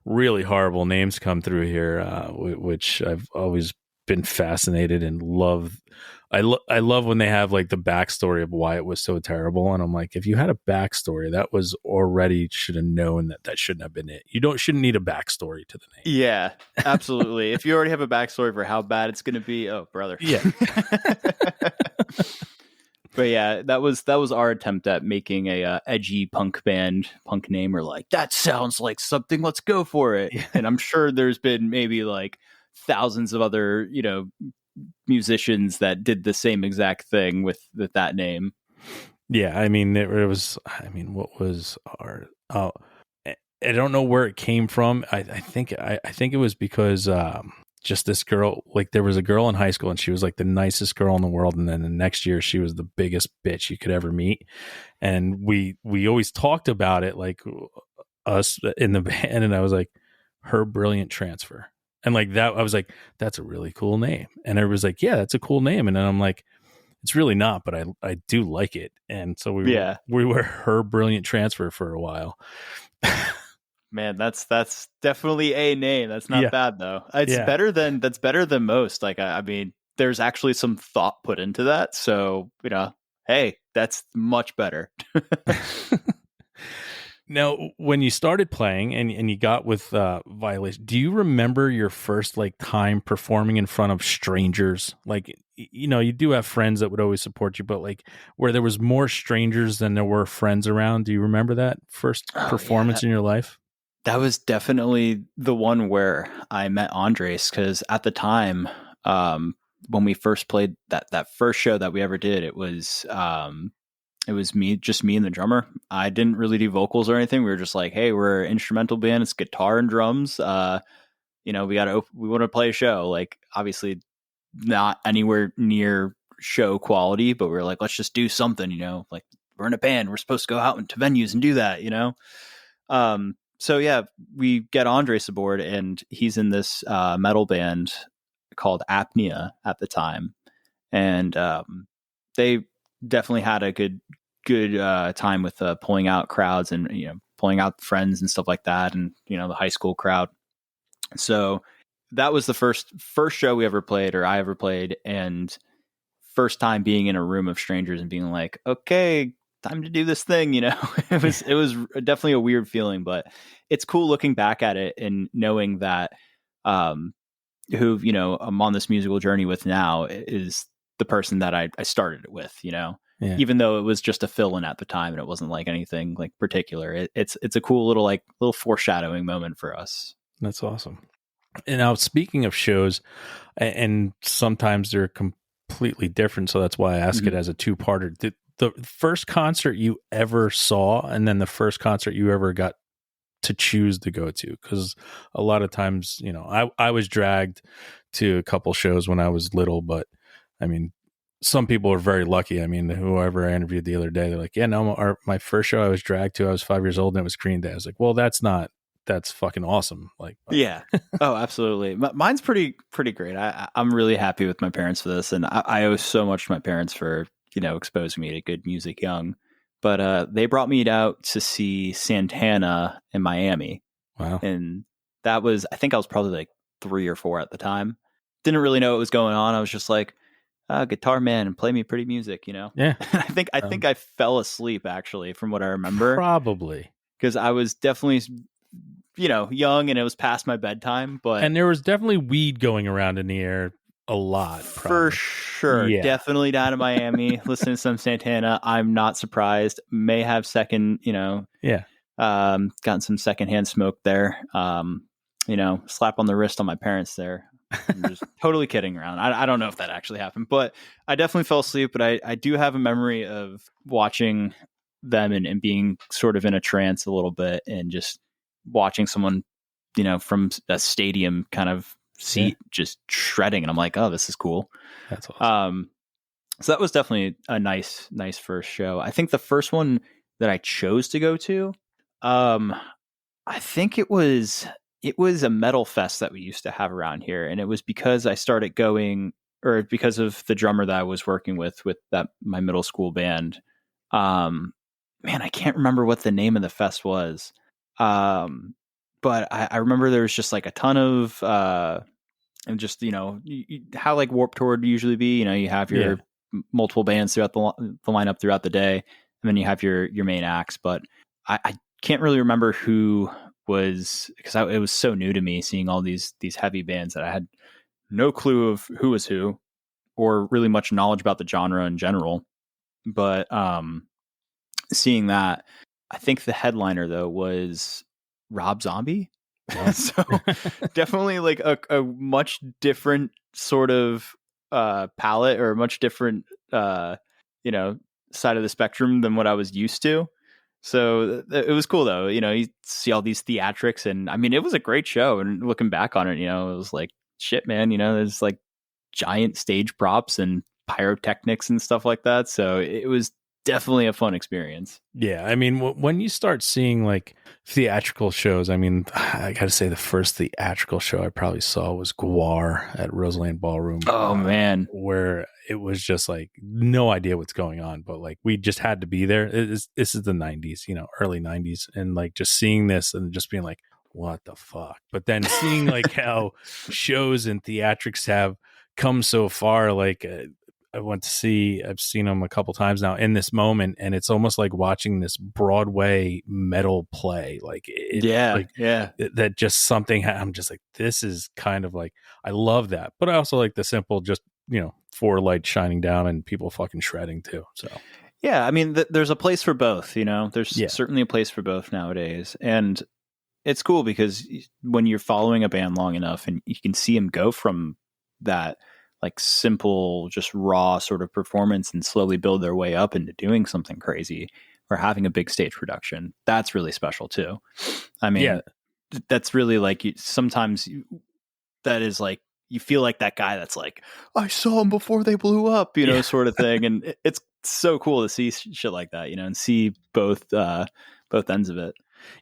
really horrible names come through here, which I've always been fascinated and love. I love when they have like the backstory of why it was so terrible. And I'm like, if you had a backstory, that was already should have known that shouldn't have been it. Shouldn't need a backstory to the name. Yeah, absolutely. If you already have a backstory for how bad it's going to be, oh brother. Yeah. But yeah, that was our attempt at making a edgy punk name. Or like, that sounds like something, let's go for it. Yeah. And I'm sure there's been maybe like thousands of other, musicians that did the same exact thing with that name. Yeah, I mean, what was our? Oh, I don't know where it came from. I think it was because just this girl, like there was a girl in high school and she was like the nicest girl in the world, and then the next year she was the biggest bitch you could ever meet, and we always talked about it, like us in the band, and I was like, her brilliant transfer. And like that, I was like, that's a really cool name. And everybody was like, yeah, that's a cool name. And then I'm like, it's really not, but I do like it. And so we were her brilliant transfer for a while. Man, that's definitely a name. That's not bad though. It's better than most. Like, I mean, there's actually some thought put into that. So, hey, that's much better. Now, when you started playing and you got with Violation, do you remember your first like time performing in front of strangers? Like, you do have friends that would always support you, but like where there was more strangers than there were friends around. Do you remember that first performance in your life? That was definitely the one where I met Andres, because at the time, when we first played that first show that we ever did, it was just me and the drummer. I didn't really do vocals or anything. We were just like, hey, we're an instrumental band. It's guitar and drums. We want to play a show. Like, obviously not anywhere near show quality, but we were like, let's just do something, like we're in a band. We're supposed to go out into venues and do that, So yeah, we get Andres aboard, and he's in this metal band called Apnea at the time. And they definitely had a good time with pulling out crowds and pulling out friends and stuff like that, and the high school crowd. So that was the first show we ever played, or I ever played, and first time being in a room of strangers and being like, okay, time to do this thing. It was definitely a weird feeling, but it's cool looking back at it and knowing that who I'm on this musical journey with now is the person that I started it with, even though it was just a fill-in at the time and it wasn't like anything like particular. It's a cool little foreshadowing moment for us. That's awesome. And now, speaking of shows, and sometimes they're completely different, so that's why I ask it as a two-parter. The first concert you ever saw, and then the first concert you ever got to choose to go to, because a lot of times, I was dragged to a couple shows when I was little, but I mean, some people are very lucky. I mean, whoever I interviewed the other day, they're like, yeah, no, my first show I was dragged to, I was 5 years old and it was Green Day. I was like, well, that's fucking awesome. Like, yeah. Oh, absolutely. Mine's pretty great. I'm really happy with my parents for this. And I owe so much to my parents for exposing me to good music young. But they brought me out to see Santana in Miami. Wow. And that was, I think I was probably like 3 or 4 at the time. Didn't really know what was going on. I was just like, guitar man and play me pretty music, Yeah. I think I fell asleep actually from what I remember. Probably. Because I was definitely, young and it was past my bedtime. But And there was definitely weed going around in the air a lot. for sure. Yeah. Definitely down in Miami, listening to some Santana. I'm not surprised. May have second, Yeah. gotten some secondhand smoke there. Slap on the wrist on my parents there. I'm just totally kidding around. I don't know if that actually happened, but I definitely fell asleep. But I do have a memory of watching them and being sort of in a trance a little bit and just watching someone, from a stadium kind of seat just shredding. And I'm like, oh, this is cool. That's awesome. So that was definitely a nice first show. I think the first one that I chose to go to, I think it was a metal fest that we used to have around here. And it was because I started going, or because of the drummer that I was working with that, my middle school band. Man, I can't remember what the name of the fest was. But I remember there was just like a ton of, and just, how like Warped Tour would usually be, you have your multiple bands throughout the lineup throughout the day. And then you have your main acts, but I can't really remember who was, because it was so new to me seeing all these heavy bands that I had no clue of who was who or really much knowledge about the genre in general. But seeing that, I think the headliner though was Rob Zombie. Wow. So definitely like a much different sort of palette, or a much different side of the spectrum than what I was used to. So it was cool though. You see all these theatrics, and I mean, it was a great show. And looking back on it, it was like, shit, man, there's like giant stage props and pyrotechnics and stuff like that. So it was definitely a fun experience. Yeah. I mean, when you start seeing like theatrical shows, I mean, I got to say the first theatrical show I probably saw was Guar at Roseland Ballroom. Oh, man. Where it was just like no idea what's going on, but like we just had to be there. This is the 90s, early 90s. And like just seeing this and just being like, what the fuck? But then seeing like how shows and theatrics have come so far, like I've seen them a couple times now in this moment, and it's almost like watching this Broadway metal play. Like, that just something, I'm just like, this is kind of like, I love that. But I also like the simple, just, 4 lights shining down and people fucking shredding too. So, yeah, I mean, there's a place for both, there's certainly a place for both nowadays. And it's cool because when you're following a band long enough and you can see them go from that like simple, just raw sort of performance and slowly build their way up into doing something crazy or having a big stage production, that's really special too. I mean, that's really like, sometimes that is like, you feel like that guy that's like, I saw him before they blew up, sort of thing. And it's so cool to see shit like that, and see both ends of it.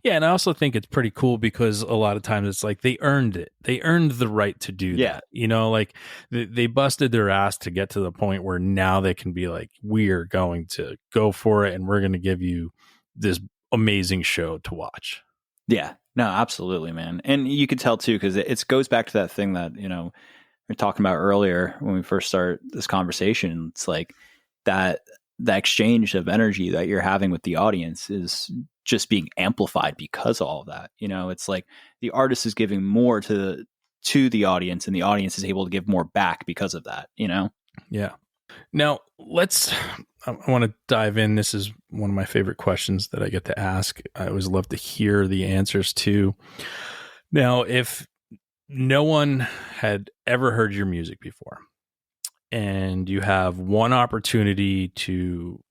Yeah, and I also think it's pretty cool because a lot of times it's like they earned it. They earned the right to do that. Like they busted their ass to get to the point where now they can be like, we're going to go for it and we're going to give you this amazing show to watch. Yeah, no, absolutely, man. And you could tell too, because it goes back to that thing that, we were talking about earlier when we first started this conversation. It's like that exchange of energy that you're having with the audience is just being amplified because of all of that. It's like the artist is giving more to the audience, and the audience is able to give more back because of that, Yeah. Now I want to dive in. This is one of my favorite questions that I get to ask. I always love to hear the answers to. Now, if no one had ever heard your music before, and you have one opportunity to,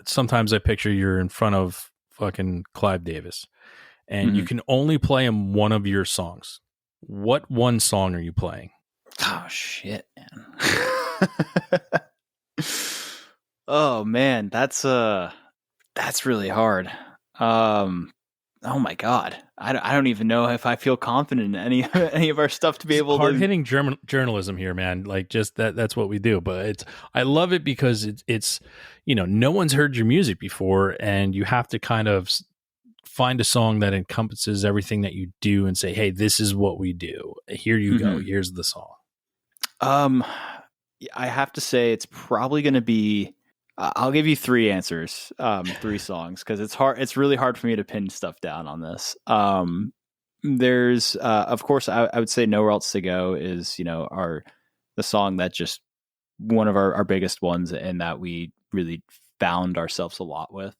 sometimes I picture you're in front of fucking Clive Davis, and you can only play him one of your songs. What one song are you playing? Oh, shit, man. Oh, man, that's really hard. Oh my God. I don't even know if I feel confident in any any of our stuff to be able Hard to. hitting journalism here, man. Like just that's what we do. But I love it because it's no one's heard your music before, and you have to kind of find a song that encompasses everything that you do and say, hey, this is what we do. Here you go. Mhm. Here's the song. I have to say it's probably going to be. I'll give you three answers, three songs, because it's hard. It's really hard for me to pin stuff down on this. There's, of course, I would say "Nowhere Else to Go" is the song that just one of our biggest ones, and that we really found ourselves a lot with.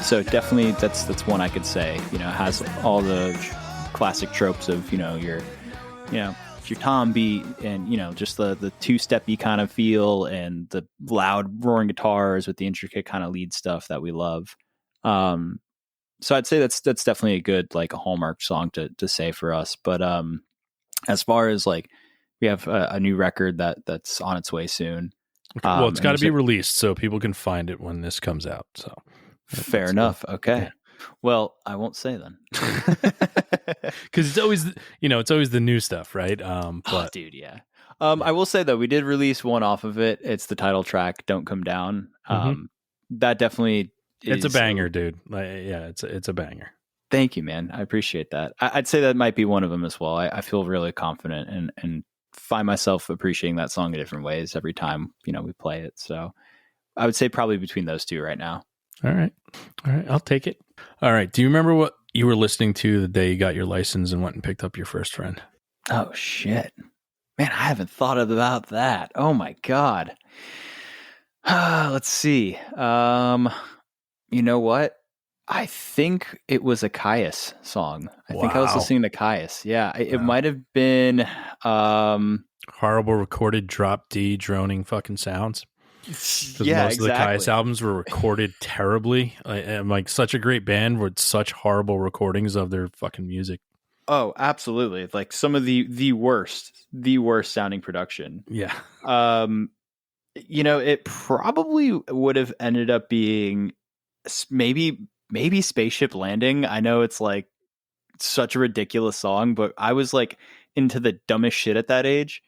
So definitely that's one I could say, it has all the classic tropes of, your tom beat and, just the two-steppy kind of feel and the loud roaring guitars with the intricate kind of lead stuff that we love. So I'd say that's definitely a good, like, a hallmark song to say for us. But as far as, like, we have a new record that's on its way soon. Okay. Well, it's And got you to be said released so people can find it when this comes out. So fair so, enough. Okay. yeah, Well, I won't say then. because it's always it's always the new stuff, right? Oh, But dude, yeah. yeah, I will say though, we did release one off of it. It's the title track, "Don't Come Down." hmm That definitely it's a is. banger, dude. Like, yeah, it's a banger. Thank you, man. I appreciate that. I'd say that might be one of them as well. I feel really confident and find myself appreciating that song in different ways every time we play it. So I would say probably between those two right now. All right, I'll take it. All right. Do you remember what you were listening to the day you got your license and went and picked up your first friend? Oh shit, man! I haven't thought about that. Oh my god. Let's see. You know what? I think it was a Caius song. I think I was Wow. listening to Caius. Yeah, it Wow. might have been. Horrible recorded drop D droning fucking sounds. Because Yeah, most of the Caius exactly. albums were recorded terribly. I'm like such a great band with such horrible recordings of their fucking music. Oh, absolutely. Like some of the worst sounding production. Yeah. Um, it probably would have ended up being maybe Spaceship Landing. I know it's like such a ridiculous song, but I was like into the dumbest shit at that age.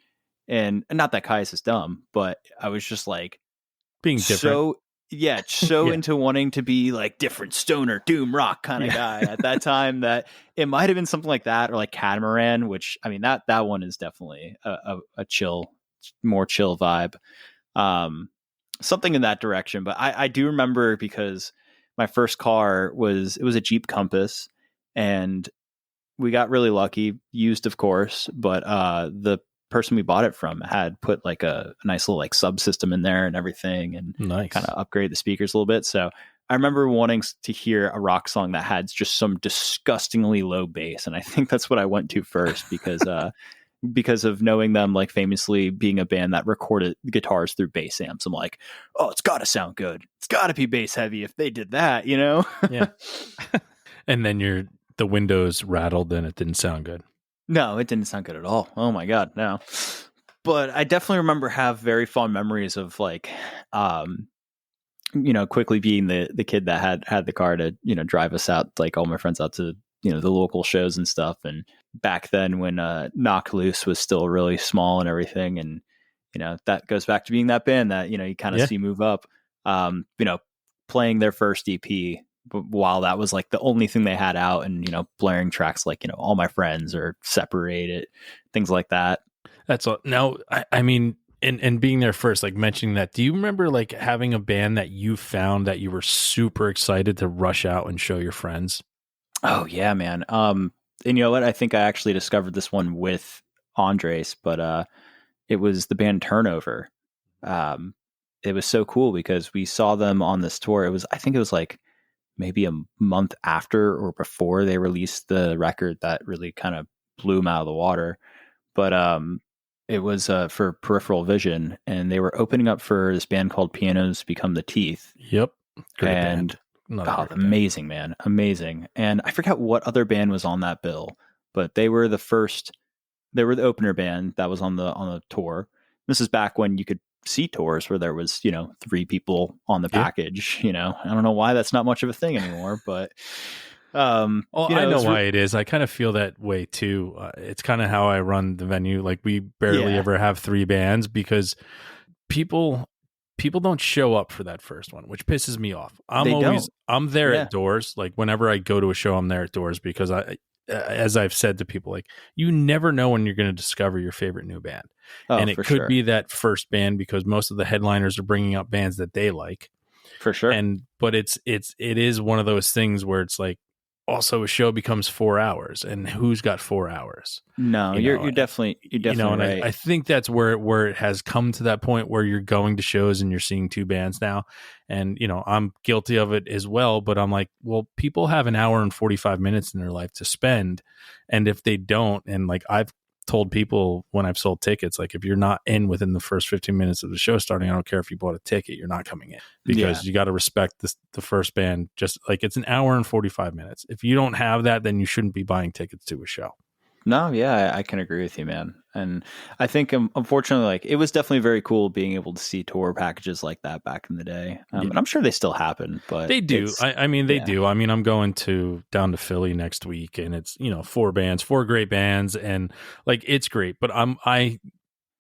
And not that Caius is dumb, but I was just like Being different. so so Yeah. into wanting to be like different stoner doom rock kind of Yeah. guy at that time that it might have been something like that or like Catamaran, which I mean that one is definitely a chill, more chill vibe. Um, Something in that direction. But I do remember because my first car was a Jeep Compass, and we got really lucky, used of course, but the person we bought it from had put like a nice little like subsystem in there and everything, and Nice. kind of upgrade the speakers a little bit. So I remember wanting to hear a rock song that had just some disgustingly low bass, and I think that's what I went to first because of knowing them like famously being a band that recorded guitars through bass amps. I'm like, oh, it's got to sound good. It's got to be bass heavy if they did that, Yeah. And then the windows rattled and it didn't sound good. No, it didn't sound good at all. Oh my god, no. But I definitely remember have very fond memories of like quickly being the kid that had the car to, drive us out, like all my friends out to, the local shows and stuff. And back then when Knock Loose was still really small and everything, and that goes back to being that band that, you kind of Yeah. see move up, playing their first EP while that was like the only thing they had out, and blaring tracks like All My Friends or Separate It, things like that. That's all. Now, I mean, and being there first, like mentioning that, do you remember like having a band that you found that you were super excited to rush out and show your friends? Oh yeah, man. And you know what? I think I actually discovered this one with Andres, but it was the band Turnover. It was so cool because we saw them on this tour. I think it was like maybe a month after or before they released the record that really kind of blew them out of the water. But it was for Peripheral Vision, and they were opening up for this band called Pianos Become the Teeth. Yep. Great And band. Another great band. amazing, man. Amazing. And I forgot what other band was on that bill, but they were they were the opener band that was on the tour. This is back when you could see tours where there was, 3 people on the Yeah. package, I don't know why that's not much of a thing anymore, but Well, I know why it is. I kind of feel that way too. It's kind of how I run the venue. Like we barely ever have 3 bands because people don't show up for that first one, which pisses me off. I'm there at doors. Like whenever I go to a show, I'm there at doors because as I've said to people, like you never know when you're going to discover your favorite new band. And it could be that first band because most of the headliners are bringing up bands that they like. For sure. But it is one of those things where it's like, also a show becomes 4 hours, and who's got 4 hours? No, you're definitely right. I think that's where it has come to that point where you're going to shows and you're seeing 2 bands now. And, I'm guilty of it as well, but I'm like, well, people have an hour and 45 minutes in their life to spend. And if they don't, and like I've told people when I've sold tickets, like if you're not in within the first 15 minutes of the show starting, I don't care if you bought a ticket, you're not coming in because you got to respect the first band. Just like it's an hour and 45 minutes. If you don't have that, then you shouldn't be buying tickets to a show. No, yeah, I can agree with you, man. And I think, unfortunately, like it was definitely very cool being able to see tour packages like that back in the day. Yeah. And I'm sure they still happen, but They do. I mean, they yeah. do. I mean, I'm going down to Philly next week, and it's, you know, 4 great bands, and like it's great. But I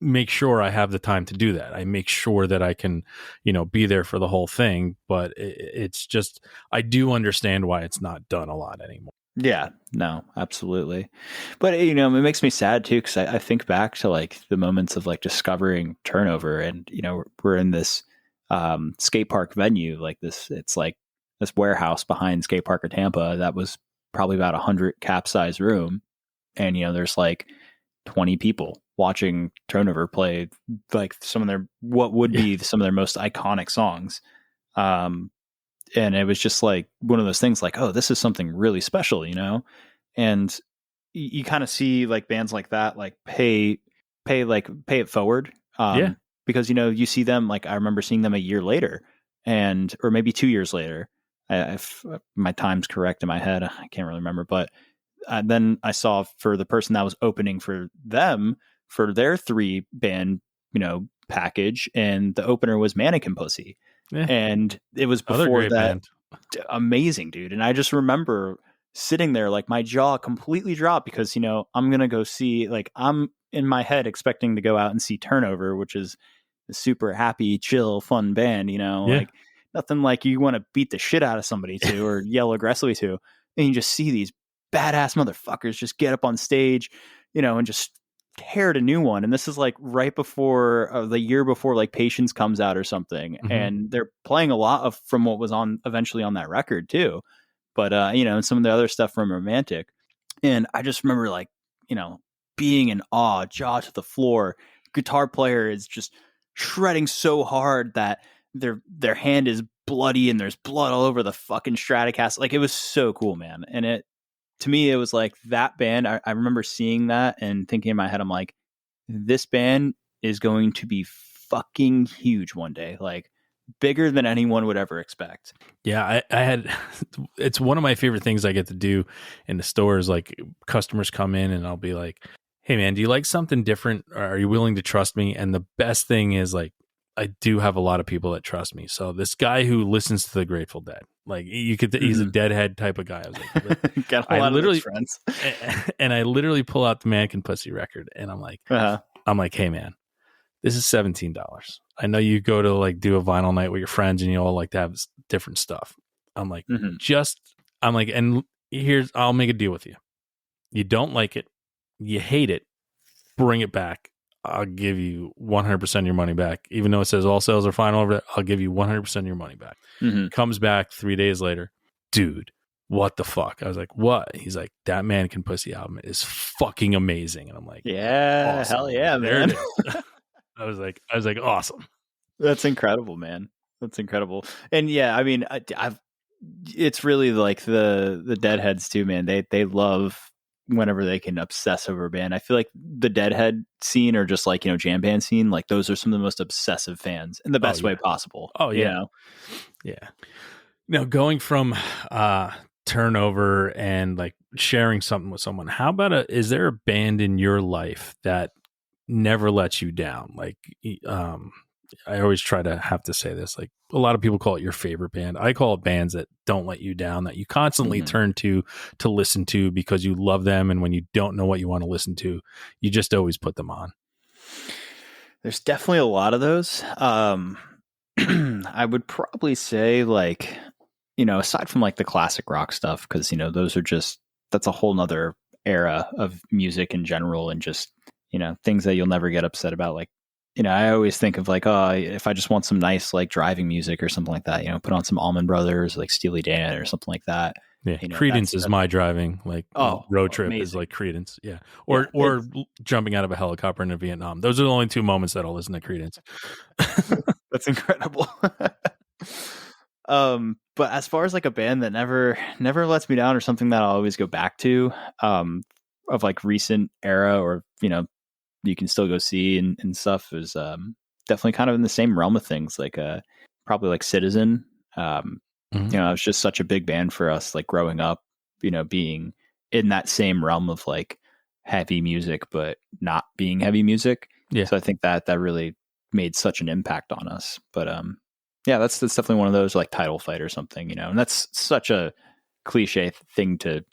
make sure I have the time to do that. I make sure that I can, you know, be there for the whole thing. But it's just, I do understand why it's not done a lot anymore. Yeah, no, absolutely. But, you know, it makes me sad too, because I think back to like the moments of like discovering Turnover, and, you know, we're in this skate park venue, like this, it's like this warehouse behind Skate Park of Tampa that was probably about 100 cap size room. And, you know, there's like 20 people watching Turnover play like some of their, what would be some of their most iconic songs. And it was just like one of those things like, oh, this is something really special, you know? And you kind of see like bands like that, like pay it forward. Yeah. Because, you know, you see them, like, I remember seeing them a year later or maybe 2 years later. If my time's correct in my head, I can't really remember, but then I saw for the person that was opening for them for their 3 band, you know, package, and the opener was Mannequin Pussy. Yeah. And it was before that band. Amazing, dude. And I just remember sitting there, like my jaw completely dropped, because, you know, I'm going to go see, like, I'm in my head expecting to go out and see Turnover, which is a super happy, chill, fun band, you know, like nothing like you want to beat the shit out of somebody to or yell aggressively to. And you just see these badass motherfuckers just get up on stage, you know, and just tear a new one. And this is like right before the year before like Patience comes out or something. Mm-hmm. And they're playing a lot of from what was on eventually on that record too. But you know, and some of the other stuff from Romantic. And I just remember, like, you know, being in awe, jaw to the floor. Guitar player is just shredding so hard that their hand is bloody and there's blood all over the fucking Stratocaster. Like, it was so cool, man. And it, to me, it was like that band. I remember seeing that and thinking in my head, I'm like, this band is going to be fucking huge one day. Like, bigger than anyone would ever expect. Yeah, I had, it's one of my favorite things I get to do in the stores. Like, customers come in and I'll be like, hey man, do you like something different? Or are you willing to trust me? And the best thing is, like, I do have a lot of people that trust me. So this guy who listens to the Grateful Dead, like, you could, he's a Deadhead type of guy. I was like, got a lot of those friends. And I literally pull out the Mannequin Pussy record, and I'm like, hey man, this is $17. I know you go to like do a vinyl night with your friends and you all like to have different stuff. I'm like, and I'll make a deal with you. You don't like it, you hate it, bring it back. I'll give you 100% of your money back. Even though it says all sales are final over there, I'll give you 100% of your money back. Comes back 3 days later, dude, what the fuck? I was like, what? He's like, that Mannequin Pussy album is fucking amazing. And I'm like, yeah, awesome. Hell yeah, man. I was like, awesome. That's incredible, man. That's incredible. And yeah, I mean, it's really like the Deadheads too, man. They love whenever they can obsess over a band. I feel like the Deadhead scene, or just like, you know, jam band scene, like those are some of the most obsessive fans in the best way possible. Oh yeah. You know? Yeah. Now, going from Turnover and like sharing something with someone, how about is there a band in your life that never lets you down? Like, I always try to have to say this, like, a lot of people call it your favorite band. I call it bands that don't let you down, that you constantly turn to listen to because you love them. And when you don't know what you want to listen to, you just always put them on. There's definitely a lot of those. I would probably say, like, you know, aside from like the classic rock stuff, because, you know, those are just, that's a whole nother era of music in general, and just, you know, things that you'll never get upset about. Like, you know, I always think of like, oh, if I just want some nice like driving music or something like that, you know, put on some Allman Brothers, like Steely Dan or something like that. Yeah, you know, Creedence is my driving, like, road trip amazing. Is like Creedence. Yeah. Or jumping out of a helicopter into Vietnam. Those are the only 2 moments that I'll listen to Creedence. That's incredible. But as far as like a band that never lets me down, or something that I'll always go back to, of like recent era, or, you know, you can still go see and stuff, is definitely kind of in the same realm of things, like probably like Citizen. You know, it was just such a big band for us, like growing up, you know, being in that same realm of like heavy music, but not being heavy music. Yeah. So I think that really made such an impact on us. But yeah, that's definitely one of those, like Title Fight or something, you know, and that's such a cliche thing to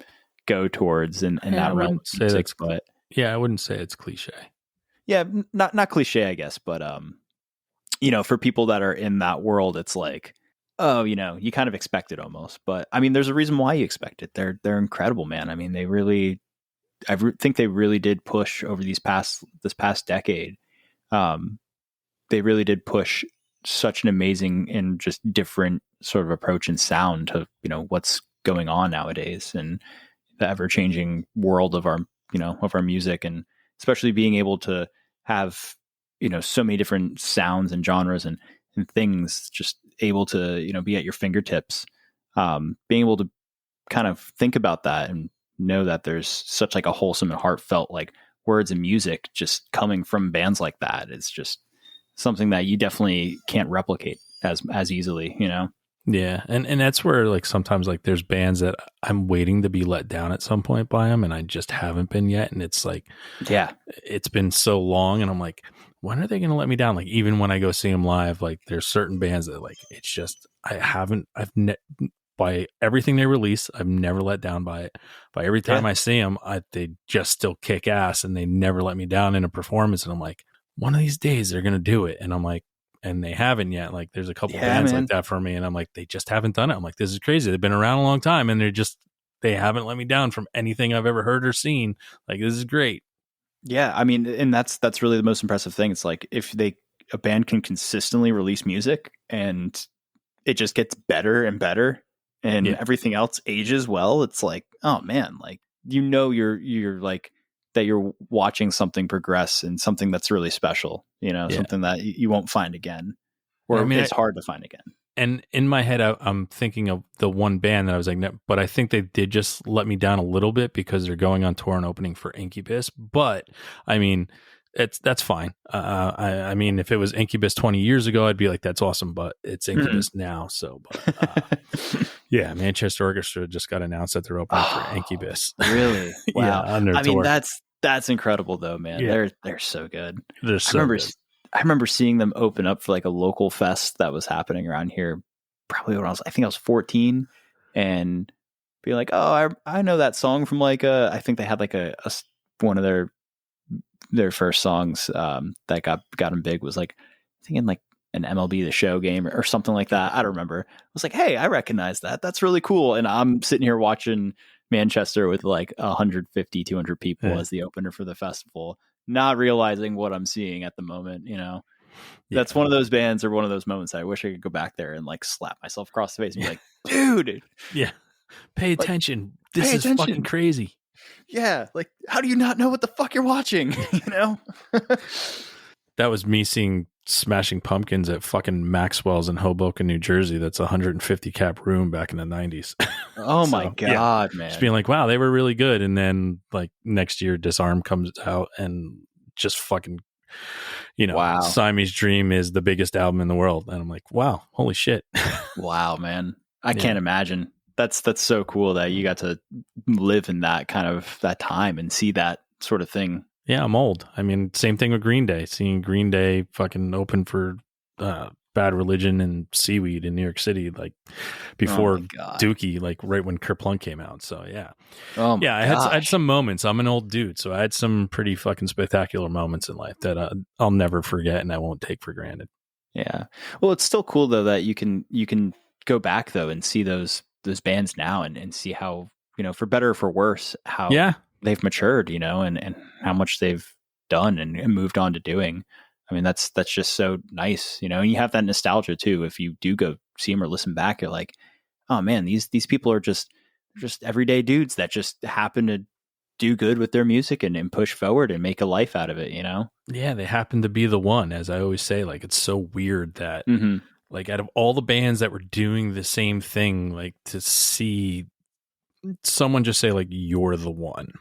go towards in I that realm wouldn't of say music. that's, But yeah, I wouldn't say it's cliche. yeah, not cliche, I guess, but you know, for people that are in that world, it's like, oh, you know, you kind of expect it almost. But I mean, there's a reason why you expect it. They're incredible, man. I mean, they really, think they really did push over this past decade. Um, they really did push such an amazing and just different sort of approach and sound to, you know, what's going on nowadays and the ever changing world of our, you know, of our music, and especially being able to have, you know, so many different sounds and genres and things just able to, you know, be at your fingertips. Being able to kind of think about that and know that there's such like a wholesome and heartfelt like words and music just coming from bands like that. It's just something that you definitely can't replicate as easily, you know? Yeah, and that's where like sometimes like there's bands that I'm waiting to be let down at some point by them, and I just haven't been yet. And it's like, Yeah. it's been so long, and I'm like, when are they going to let me down? Like even when I go see them live, like there's certain bands that like it's just by everything they release, I've never let down by it. By every time I see them, they just still kick ass, and they never let me down in a performance. And I'm like, one of these days they're going to do it, and I'm like, and they haven't yet. Like there's a couple bands like that for me, and I'm like, they just haven't done it. I'm like, this is crazy. They've been around a long time, and they haven't let me down from anything I've ever heard or seen. Like this is great. Yeah, I mean, and that's really the most impressive thing. It's like if a band can consistently release music and it just gets better and better, and everything else ages well, it's like, oh man, like, you know, you're like that you're watching something progress and something that's really special, you know, something that you won't find again, or I mean, it's hard to find again. And in my head, I'm thinking of the one band that I was like, no, but I think they did just let me down a little bit because they're going on tour and opening for Incubus. But I mean, that's fine. I mean, if it was Incubus 20 years ago, I'd be like, that's awesome. But it's Incubus now. So, but yeah, Manchester Orchestra just got announced that they're opening for Incubus. Really? Wow. Yeah, on their tour. Mean, that's incredible though, man. Yeah. They're so good. They're so good. I remember seeing them open up for like a local fest that was happening around here, probably when I think I was 14, and be like, oh, I know that song from like I think they had like a one of their first songs that got them big was like, I think in like an MLB The Show game or something like that. I don't remember. I was like, hey, I recognize that. That's really cool. And I'm sitting here watching Manchester with like 150, 200 people as the opener for the festival, not realizing what I'm seeing at the moment, you know. That's one of those bands or one of those moments that I wish I could go back there and like slap myself across the face and be like, dude, pay attention. This is fucking crazy. Yeah, like, how do you not know what the fuck you're watching? You know? That was me seeing Smashing Pumpkins at fucking Maxwell's in Hoboken, New Jersey. That's a 150 cap room back in the 90s. Oh my God, man. Just being like, wow, they were really good. And then like next year, Disarm comes out and just fucking, you know, Siamese Dream is the biggest album in the world. And I'm like, wow, holy shit. Wow, man. I can't imagine. That's so cool that you got to live in that kind of that time and see that sort of thing. Yeah, I'm old. I mean, same thing with Green Day. Seeing Green Day fucking open for Bad Religion and Seaweed in New York City, like before Dookie, like right when Kerplunk came out. So yeah, I had some moments. I'm an old dude, so I had some pretty fucking spectacular moments in life that I'll never forget and I won't take for granted. Yeah. Well, it's still cool though that you can go back though and see those bands now and see how, you know, for better or for worse, how they've matured, you know, and how much they've done and moved on to doing. I mean, that's just so nice, you know, and you have that nostalgia too. If you do go see them or listen back, you're like, oh man, these people are just everyday dudes that just happen to do good with their music and push forward and make a life out of it, you know? Yeah, they happen to be the one, as I always say. Like, it's so weird that, like, out of all the bands that were doing the same thing, like, to see someone just say, like, you're the one,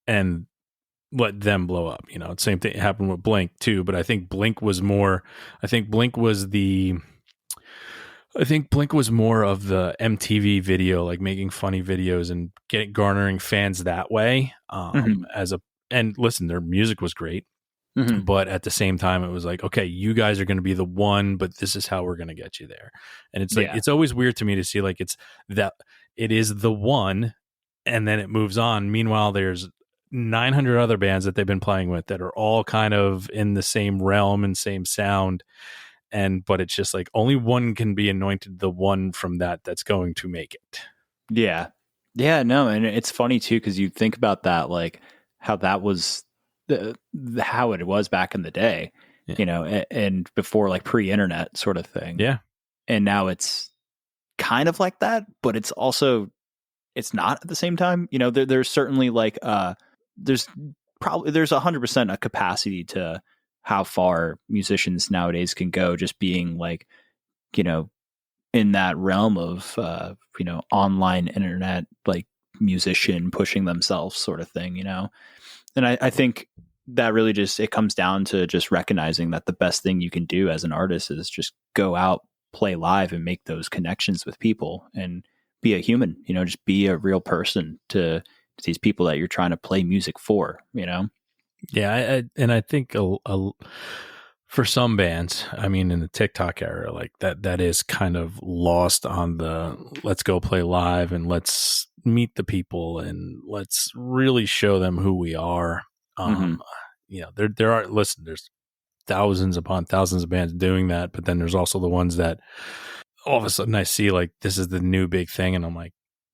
and let them blow up, you know? Same thing happened with Blink, too, but I think Blink was the I think Blink was more of the MTV video, like making funny videos and garnering fans that way. Hmm. And listen, their music was great, Hmm. but at the same time, it was like, okay, you guys are going to be the one, but this is how we're going to get you there. And it's like, Yeah. it's always weird to me to see like that it is the one, and then it moves on. Meanwhile, there's 900 other bands that they've been playing with that are all kind of in the same realm and same sound, but it's just like only one can be anointed the one from that's going to make it. Yeah. Yeah, no, and it's funny too because you think about that, like how that was how it was back in the day, Yeah. and before like pre-internet sort of thing. Yeah. And now it's kind of like that, but it's not at the same time. There's certainly like there's there's 100% a capacity to how far musicians nowadays can go, just being like, you know, in that realm of online internet, like musician pushing themselves sort of thing. And I think that really just it comes down to just recognizing that the best thing you can do as an artist is just go out, play live, and make those connections with people and be a human. Just be a real person to these people that you're trying to play music for. Yeah, and I think for some bands, I mean, in the TikTok era, like that is kind of lost on the let's go play live and let's meet the people and let's really show them who we are. Mm-hmm. There are listen, there's thousands upon thousands of bands doing that, but then there's also the ones that all of a sudden I see like this is the new big thing, and I'm like,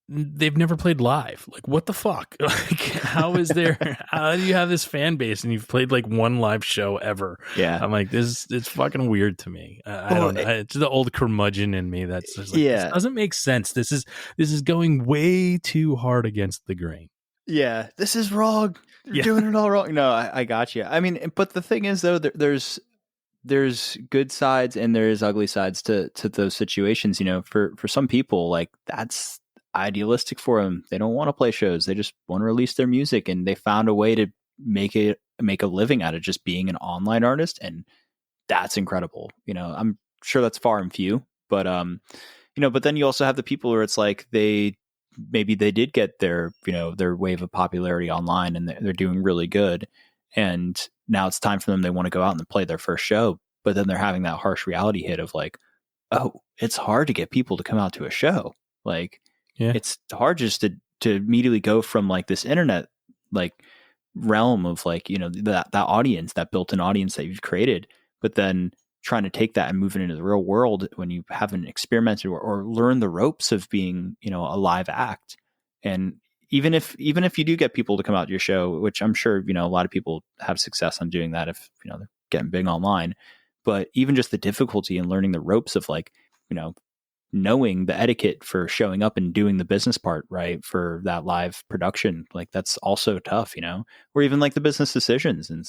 they've never played live. Like, what the fuck? Like, how do you have this fan base and you've played like one live show ever? Yeah. I'm like, it's fucking weird to me. I Well, don't know. It's the old curmudgeon in me that's just like, this yeah. doesn't make sense. This is going way too hard against the grain. Yeah, this is wrong. You're Yeah. doing it all wrong. No, I got you. I mean, but the thing is, though, there's good sides and there's ugly sides to those situations. For some people, like that's idealistic for them. They don't want to play shows. They just want to release their music, and they found a way to make a living out of just being an online artist, and that's incredible. I'm sure that's far and few, but but then you also have the people where it's like maybe they did get their wave of popularity online and they're doing really good, and now it's time for them. They want to go out and play their first show, but then they're having that harsh reality hit of like, oh, it's hard to get people to come out to a show. Like, Yeah. it's hard just to immediately go from like this internet like realm of like that audience, that built-in audience that you've created, but then trying to take that and move it into the real world when you haven't experimented or learned the ropes of being a live act. And even if you do get people to come out to your show, which I'm sure a lot of people have success on doing that if they're getting big online, but even just the difficulty in learning the ropes of like knowing the etiquette for showing up and doing the business part right for that live production, like that's also tough, or even like the business decisions and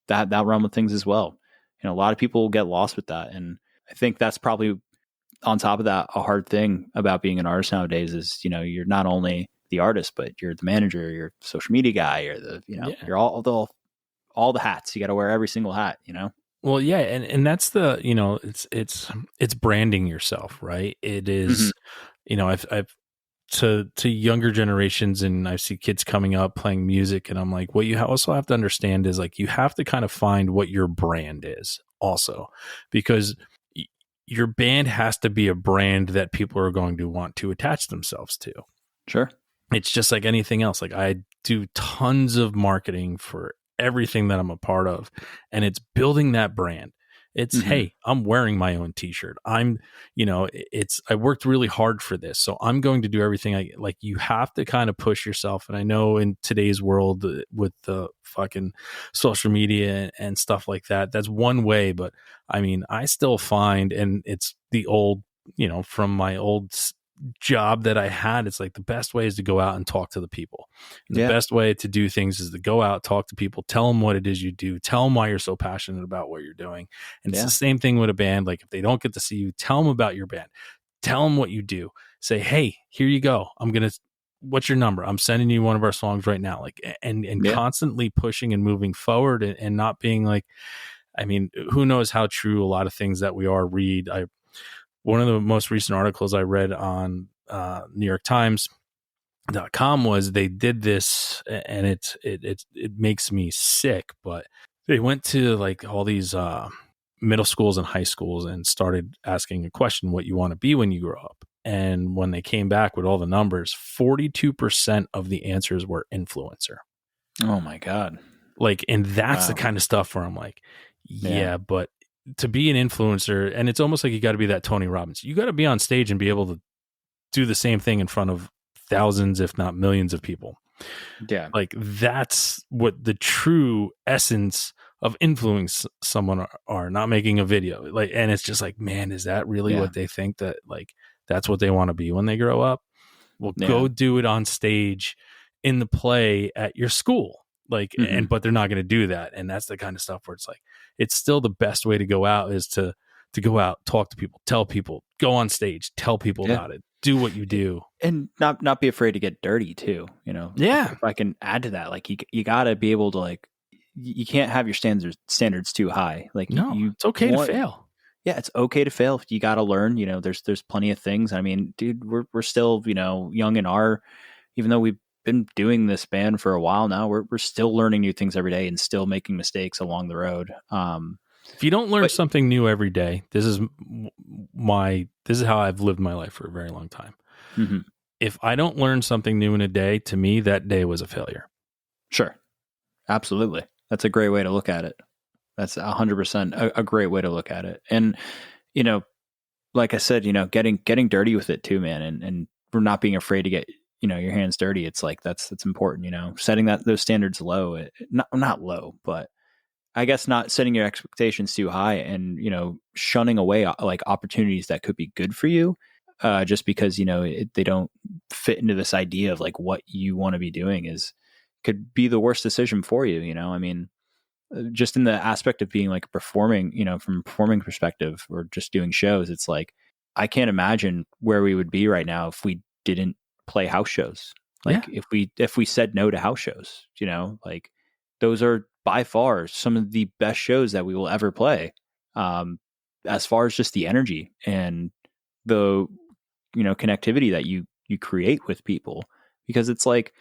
that realm of things as well. A lot of people get lost with that, and I think that's probably on top of that a hard thing about being an artist nowadays is you're not only the artist, but you're the manager, you're the social media guy, you're the you're all the hats. You got to wear every single hat. Well, yeah, and that's the it's branding yourself, right? It is, I've to younger generations, and I see kids coming up playing music, and I'm like, what you also have to understand is like you have to kind of find what your brand is, also, because your band has to be a brand that people are going to want to attach themselves to. Sure. It's just like anything else. Like I do tons of marketing for everything that I'm a part of, and it's building that brand. It's, hey, I'm wearing my own t-shirt. I worked really hard for this, so I'm going to do everything you have to kind of push yourself. And I know in today's world with the fucking social media and stuff like that, that's one way, but I mean, I still find, and it's the old, from my old job that I had, it's like the best way is to go out and talk to the people. And the best way to do things is to go out, talk to people, tell them what it is you do, tell them why you're so passionate about what you're doing. And it's the same thing with a band. Like if they don't get to see you, tell them about your band, tell them what you do, say, hey, here you go. What's your number? I'm sending you one of our songs right now. Like, and constantly pushing and moving forward and not being like, I mean, who knows how true a lot of things that we read. one of the most recent articles I read on New York Times.com was they did this, and it makes me sick, but they went to like all these middle schools and high schools and started asking a question, what you want to be when you grow up. And when they came back with all the numbers, 42% of the answers were influencer. Oh my God. Like, and that's the Wow. kind of stuff where I'm like, Yeah. yeah, but to be an influencer, and it's almost like you got to be that Tony Robbins. You got to be on stage and be able to do the same thing in front of thousands, if not millions of people. Yeah. Like, that's what the true essence of influencing someone are, not making a video. Like, and it's just like, man, is that really Yeah. what they think, that like that's what they want to be when they grow up? Well, Yeah. go do it on stage in the play at your school. Like, and but they're not going to do that. And that's the kind of stuff where it's like, it's still the best way to go out is to go out, talk to people, tell people, go on stage, tell people Yeah. about it, do what you do. And not be afraid to get dirty too, you know. Yeah. If I can add to that, like you got to be able to, like, you can't have your standards too high. Like No, you it's okay to fail. Yeah, it's okay to fail. You got to learn, you know, there's plenty of things. I mean, dude, we're still, you know, young in our, even though we've been doing this band for a while now, we're still learning new things every day and still making mistakes along the road. If you don't learn But- something new every day, this is how I've lived my life for a very long time. Mhm. If I don't learn something new in a day, to me, that day was a failure. Sure. Absolutely. That's a great way to look at it. That's 100% a great way to look at it. And, you know, like I said, you know, getting dirty with it too, man. And we're not being afraid to get, you know, your hands dirty. It's like, that's important, you know, setting those standards low, not low, but I guess not setting your expectations too high and, you know, shunning away like opportunities that could be good for you. Just because, you know, they don't fit into this idea of like what you want to be doing could be the worst decision for you. You know, I mean, just in the aspect of being like performing, you know, from a performing perspective or just doing shows, it's like, I can't imagine where we would be right now if we didn't play house shows. Like if we said no to house shows, you know, like those are by far some of the best shows that we will ever play. As far as just the energy and the, you know, connectivity that you create with people, because it's like,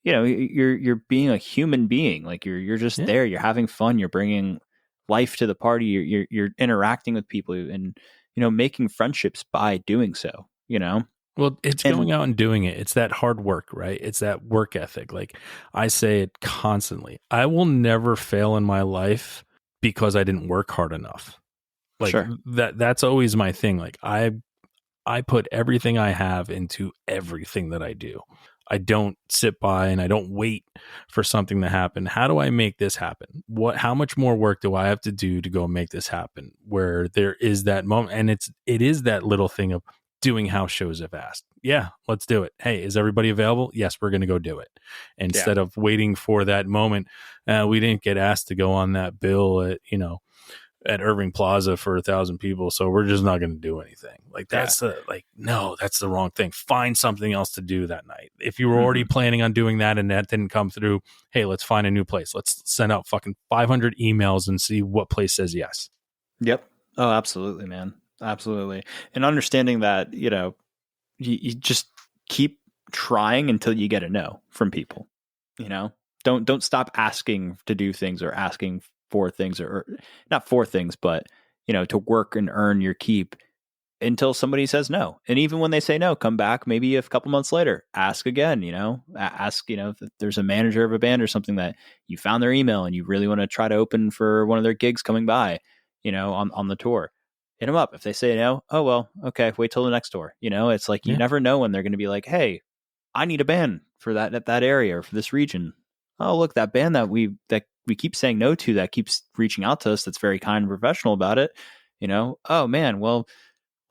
you know, you're being a human being, like you're just there, you're having fun, you're bringing life to the party, you're interacting with people and, you know, making friendships by doing so, you know. Well, it's going out and doing it. It's that hard work, right? It's that work ethic. Like I say it constantly. I will never fail in my life because I didn't work hard enough. Like Sure. that's always my thing. Like I put everything I have into everything that I do. I don't sit by and I don't wait for something to happen. How do I make this happen? How much more work do I have to do to go make this happen? Where there is that moment, and it is that little thing of doing house shows if asked. Yeah, let's do it. Hey, is everybody available? Yes, we're going to go do it. Instead of waiting for that moment, we didn't get asked to go on that bill at, you know, at Irving Plaza for 1,000 people, so we're just not going to do anything. Like that's no, that's the wrong thing. Find something else to do that night. If you were already planning on doing that and that didn't come through, hey, let's find a new place. Let's send out fucking 500 emails and see what place says yes. Yep. Oh, absolutely, man. Absolutely. And understanding that, you know, you just keep trying until you get a no from people. You know, don't stop asking to do things or asking for things or not for things, but, you know, to work and earn your keep until somebody says no. And even when they say no, come back maybe a couple months later, ask again, you know, ask, you know, if there's a manager of a band or something that you found their email and you really want to try to open for one of their gigs coming by, you know, on the tour. Hit them up. If they say no, oh, well, okay, wait till the next tour. You know, it's like you never know when they're going to be like, hey, I need a band for that area or for this region. Oh, look, that band that we keep saying no to, that keeps reaching out to us, that's very kind and professional about it. You know, oh man, well,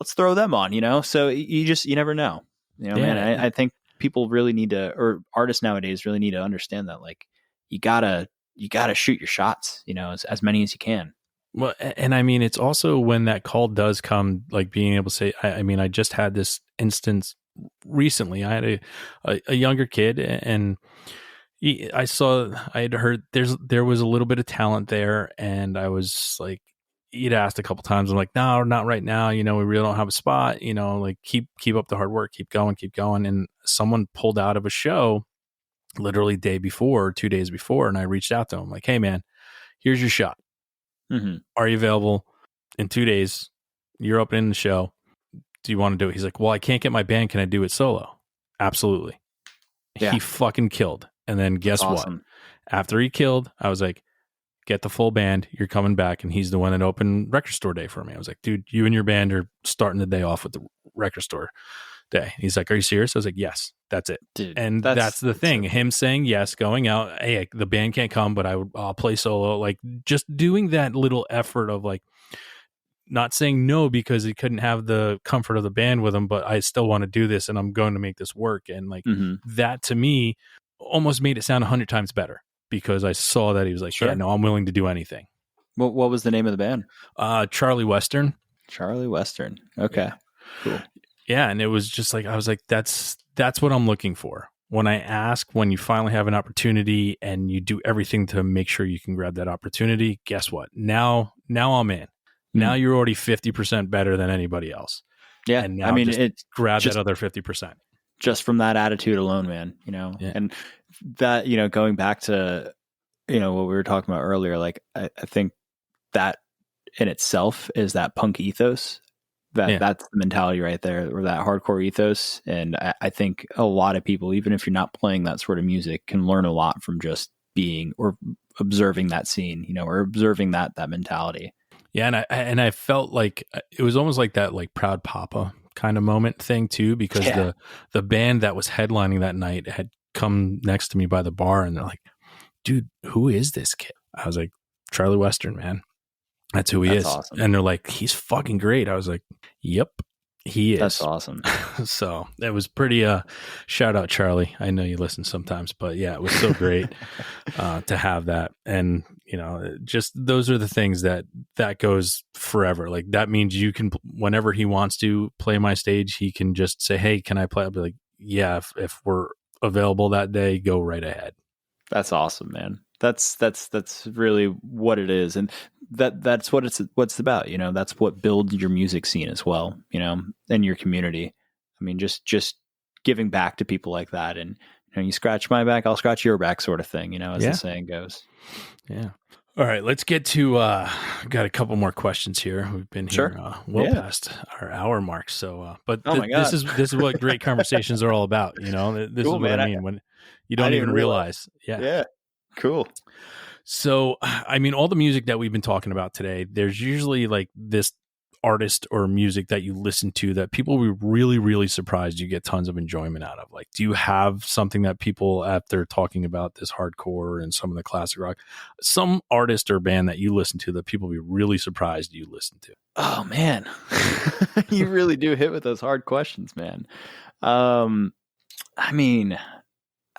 let's throw them on, you know? So you never know, you know, man. I think people really need to, or artists nowadays really need to understand that, like, you gotta shoot your shots, you know, as many as you can. Well, and I mean, it's also when that call does come, like being able to say, I mean, I just had this instance recently. I had a younger kid, and I had heard there was a little bit of talent there, and I was like, he'd asked a couple times. I'm like, no, not right now. We really don't have a spot. Like keep up the hard work, keep going. And someone pulled out of a show literally day before, 2 days before, and I reached out to him like, hey man, here's your shot. Mm-hmm. Are you available in 2 days? You're opening the show. Do you want to do it? He's like, well, I can't get my band. Can I do it solo? Absolutely. Yeah. He fucking killed. And then guess awesome. what? After he killed, I was like, get the full band. You're coming back. And he's the one that opened Record Store Day for me. I was like, dude, you and your band are starting the day off with the Record Store Day. He's like, are you serious? I was like, yes, that's it. Dude, and that's the thing. Him saying yes, going out, hey, the band can't come, but I'll play solo. Like just doing that little effort of like, not saying no because he couldn't have the comfort of the band with him, but I still want to do this and I'm going to make this work. And like that to me almost made it sound 100 times better because I saw that he was like, yeah, no, I'm willing to do anything. What was the name of the band? Charlie Western. Charlie Western. Okay. Yeah. Cool. Yeah. And it was just like, I was like, that's what I'm looking for. When I ask, when you finally have an opportunity and you do everything to make sure you can grab that opportunity, guess what? Now I'm in. Now you're already 50% better than anybody else. Yeah. And now I mean, it grab that other 50%. Just from that attitude alone, man, and that, going back to, what we were talking about earlier, like I think that in itself is that punk ethos, that's the mentality right there, or that hardcore ethos. And I think a lot of people, even if you're not playing that sort of music, can learn a lot from just being or observing that scene, or observing that mentality. Yeah, and I felt like it was almost like that, like Proud Papa kind of moment thing too, because the band that was headlining that night had come next to me by the bar, and they're like, "Dude, who is this kid?" I was like, "Charlie Western, man. That's who he is." Awesome. And they're like, "He's fucking great." I was like, "Yep, he is." That's awesome. So it was pretty. Shout out Charlie. I know you listen sometimes, but yeah, it was so great to have that. And just those are the things that goes forever. Like that means you can, whenever he wants to play my stage, he can just say, "Hey, can I play?" I'll be like, "Yeah, if we're available that day, go right ahead." That's awesome, man. That's really what it is, and that's what it's about. That's what builds your music scene as well. And your community. I mean, just giving back to people like that, and you scratch my back, I'll scratch your back, sort of thing. As the saying goes. Yeah. All right, let's get to. Got a couple more questions here. We've been here past our hour mark. So, but this is what great conversations are all about. This cool, is what man. I mean when you don't even realize. Yeah. Cool. So, I mean, all the music that we've been talking about today, there's usually like this artist or music that you listen to that people will be really, really surprised you get tons of enjoyment out of. Like, do you have something that people, after talking about this hardcore and some of the classic rock, some artist or band that you listen to that people will be really surprised you listen to? Oh, man. You really do hit with those hard questions, man. I mean,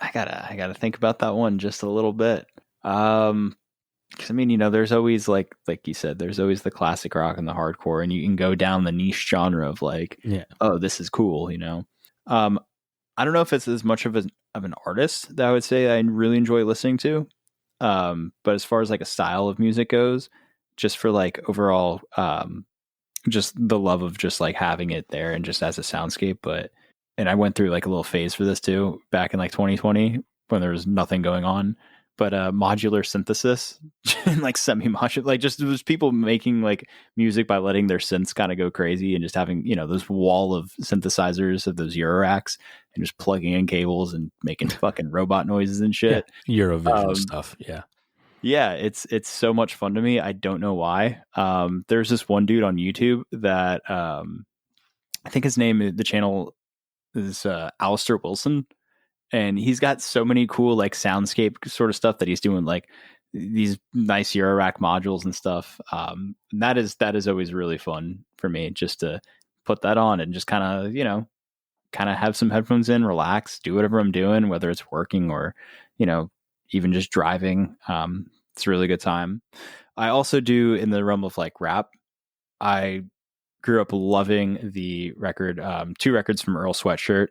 I gotta think about that one just a little bit. Because I mean, there's always like you said, there's always the classic rock and the hardcore, and you can go down the niche genre of like, oh, this is cool. I don't know if it's as much of an artist that I would say I really enjoy listening to. But as far as like a style of music goes, just for like overall, just the love of just like having it there and just as a soundscape. And I went through like a little phase for this too, back in like 2020 when there was nothing going on. But modular synthesis and like semi-modular, like just there's people making like music by letting their synths kind of go crazy and just having, this wall of synthesizers of those Euroracks and just plugging in cables and making fucking robot noises and shit. Yeah, Eurovision stuff. Yeah. Yeah, it's so much fun to me. I don't know why. There's this one dude on YouTube that I think his name, the channel is Alistair Wilson. And he's got so many cool like soundscape sort of stuff that he's doing, like these nice Eurorack modules and stuff. And that is always really fun for me, just to put that on and just kind of have some headphones in, relax, do whatever I'm doing, whether it's working or, even just driving. It's a really good time. I also do in the realm of like rap. I grew up loving the record, 2 records from Earl Sweatshirt.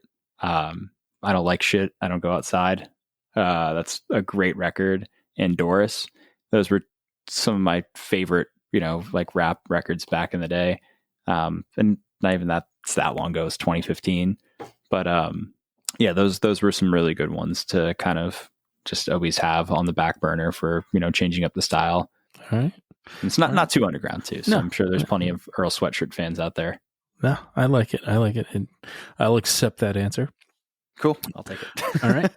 I Don't Like Shit, I Don't Go Outside. That's a great record. And Doris. Those were some of my favorite like rap records back in the day. And not even that's that long ago, it's 2015. But yeah, those were some really good ones to kind of just always have on the back burner for, changing up the style. All right. It's not too underground too. So I'm sure there's plenty of Earl Sweatshirt fans out there. No, I like it. And I'll accept that answer. Cool. I'll take it. All right.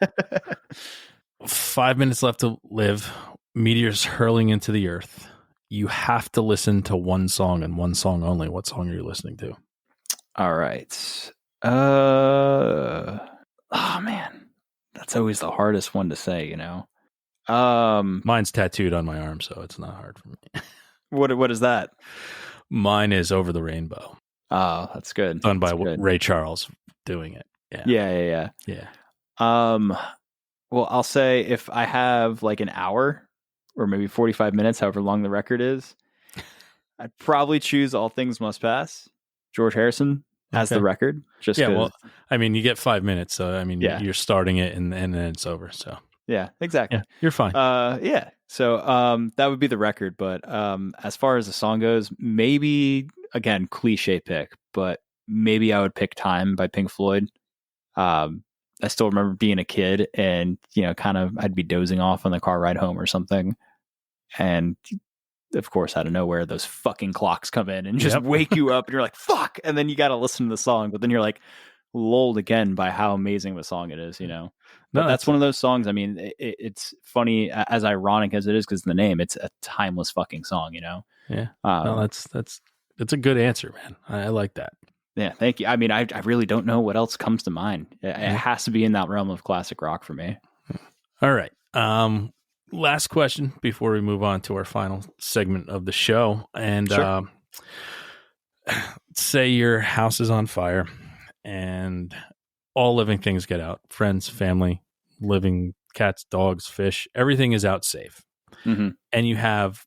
5 minutes left to live. Meteors hurling into the earth. You have to listen to one song and one song only. What song are you listening to? All right. Oh man, that's always the hardest one to say, Mine's tattooed on my arm, so it's not hard for me. What is that? Mine is Over the Rainbow. Oh, that's good. Done by Ray Charles doing it. Yeah. Well, I'll say if I have like an hour or maybe 45 minutes, however long the record is, I'd probably choose All Things Must Pass. George Harrison has the record. Just well, I mean, you get 5 minutes, so I mean, you're starting it and then it's over. So yeah, exactly. Yeah, you're fine. Yeah. So that would be the record. But as far as the song goes, maybe again cliche pick, but maybe I would pick Time by Pink Floyd. I still remember being a kid and, kind of I'd be dozing off on the car ride home or something. And of course, out of nowhere, those fucking clocks come in and just wake you up and you're like, fuck. And then you got to listen to the song, but then you're like lulled again by how amazing of a song it is, But that's one of those songs. I mean, it's funny, as ironic as it is, because the name, it's a timeless fucking song, Yeah. That's a good answer, man. I like that. Yeah, thank you. I mean, I really don't know what else comes to mind. It has to be in that realm of classic rock for me. All right. Last question before we move on to our final segment of the show. And Sure. Say your house is on fire and all living things get out. Friends, family, living cats, dogs, fish, everything is out safe. Mm-hmm. And you have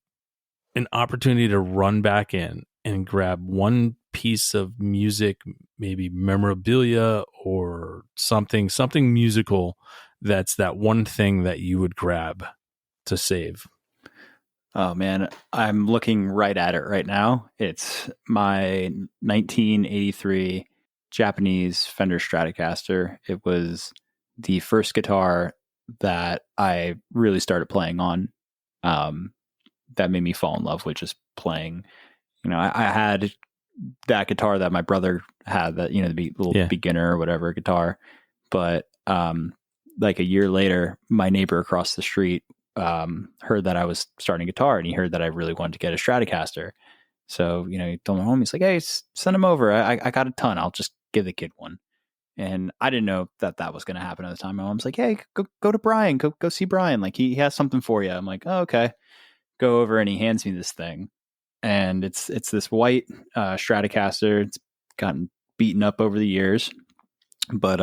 an opportunity to run back in and grab one piece of music, maybe memorabilia or something musical. That's that one thing that you would grab to save. Oh man, I'm looking right at it right now. It's my 1983 Japanese Fender Stratocaster. It was the first guitar that I really started playing on. That made me fall in love with just playing. I had that guitar that my brother had, that the little beginner or whatever guitar, but like a year later, my neighbor across the street heard that I was starting guitar, and he heard that I really wanted to get a Stratocaster. So he told my home, he's like, "Hey, send him over. I got a ton. I'll just give the kid one." And I didn't know that was going to happen at the time. My mom's like, "Hey, go to Brian. Go see Brian. Like he has something for you." I'm like, "Oh, okay." Go over and he hands me this thing. And it's this white Stratocaster. It's gotten beaten up over the years, but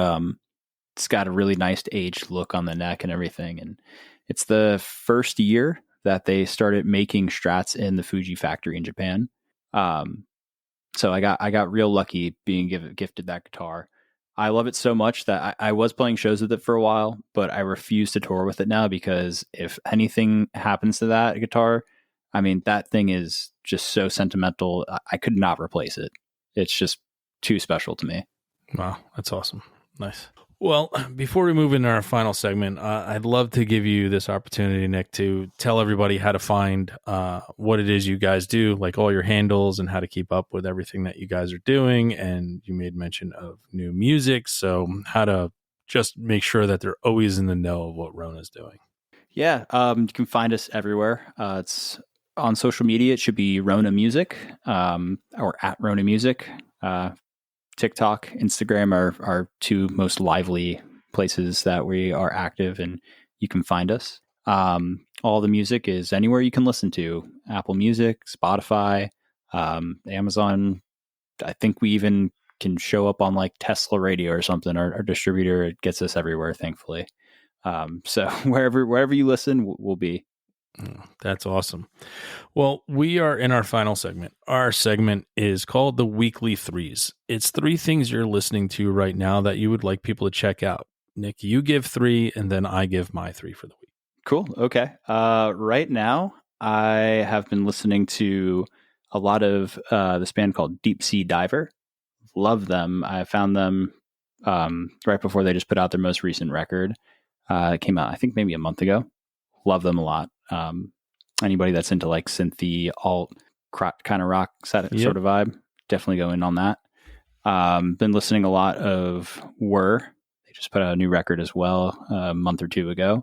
it's got a really nice aged look on the neck and everything. And it's the first year that they started making Strats in the Fuji factory in Japan. So I got real lucky being gifted that guitar. I love it so much that I was playing shows with it for a while, but I refuse to tour with it now because if anything happens to that guitar, I mean, that thing is just so sentimental. I could not replace it. It's just too special to me. Wow, that's awesome. Nice. Well, before we move into our final segment, I'd love to give you this opportunity, Nick, to tell everybody how to find what it is you guys do, like all your handles and how to keep up with everything that you guys are doing. And you made mention of new music, so how to just make sure that they're always in the know of what ROHNA is doing. Yeah, you can find us everywhere. It's on social media. It should be ROHNA Music or at ROHNA Music. TikTok, Instagram are two most lively places that we are active, and you can find us. All the music is anywhere you can listen to: Apple Music, Spotify, Amazon. I think we even can show up on like Tesla Radio or something. Our distributor, it gets us everywhere, thankfully. So wherever you listen, we'll be. That's awesome. Well, we are in our final segment. Our segment is called the Weekly Threes. It's 3 things you're listening to right now that you would like people to check out. Nick, you give 3, and then I give my 3 for the week. Cool. Okay. Right now, I have been listening to a lot of this band called Deep Sea Diver. Love them. I found them right before they just put out their most recent record. It came out, I think, maybe a month ago. Love them a lot. Anybody that's into like synthy, alt kind of rock sort of vibe, definitely go in on that. Been listening a lot of Were. They just put out a new record as well a month or two ago.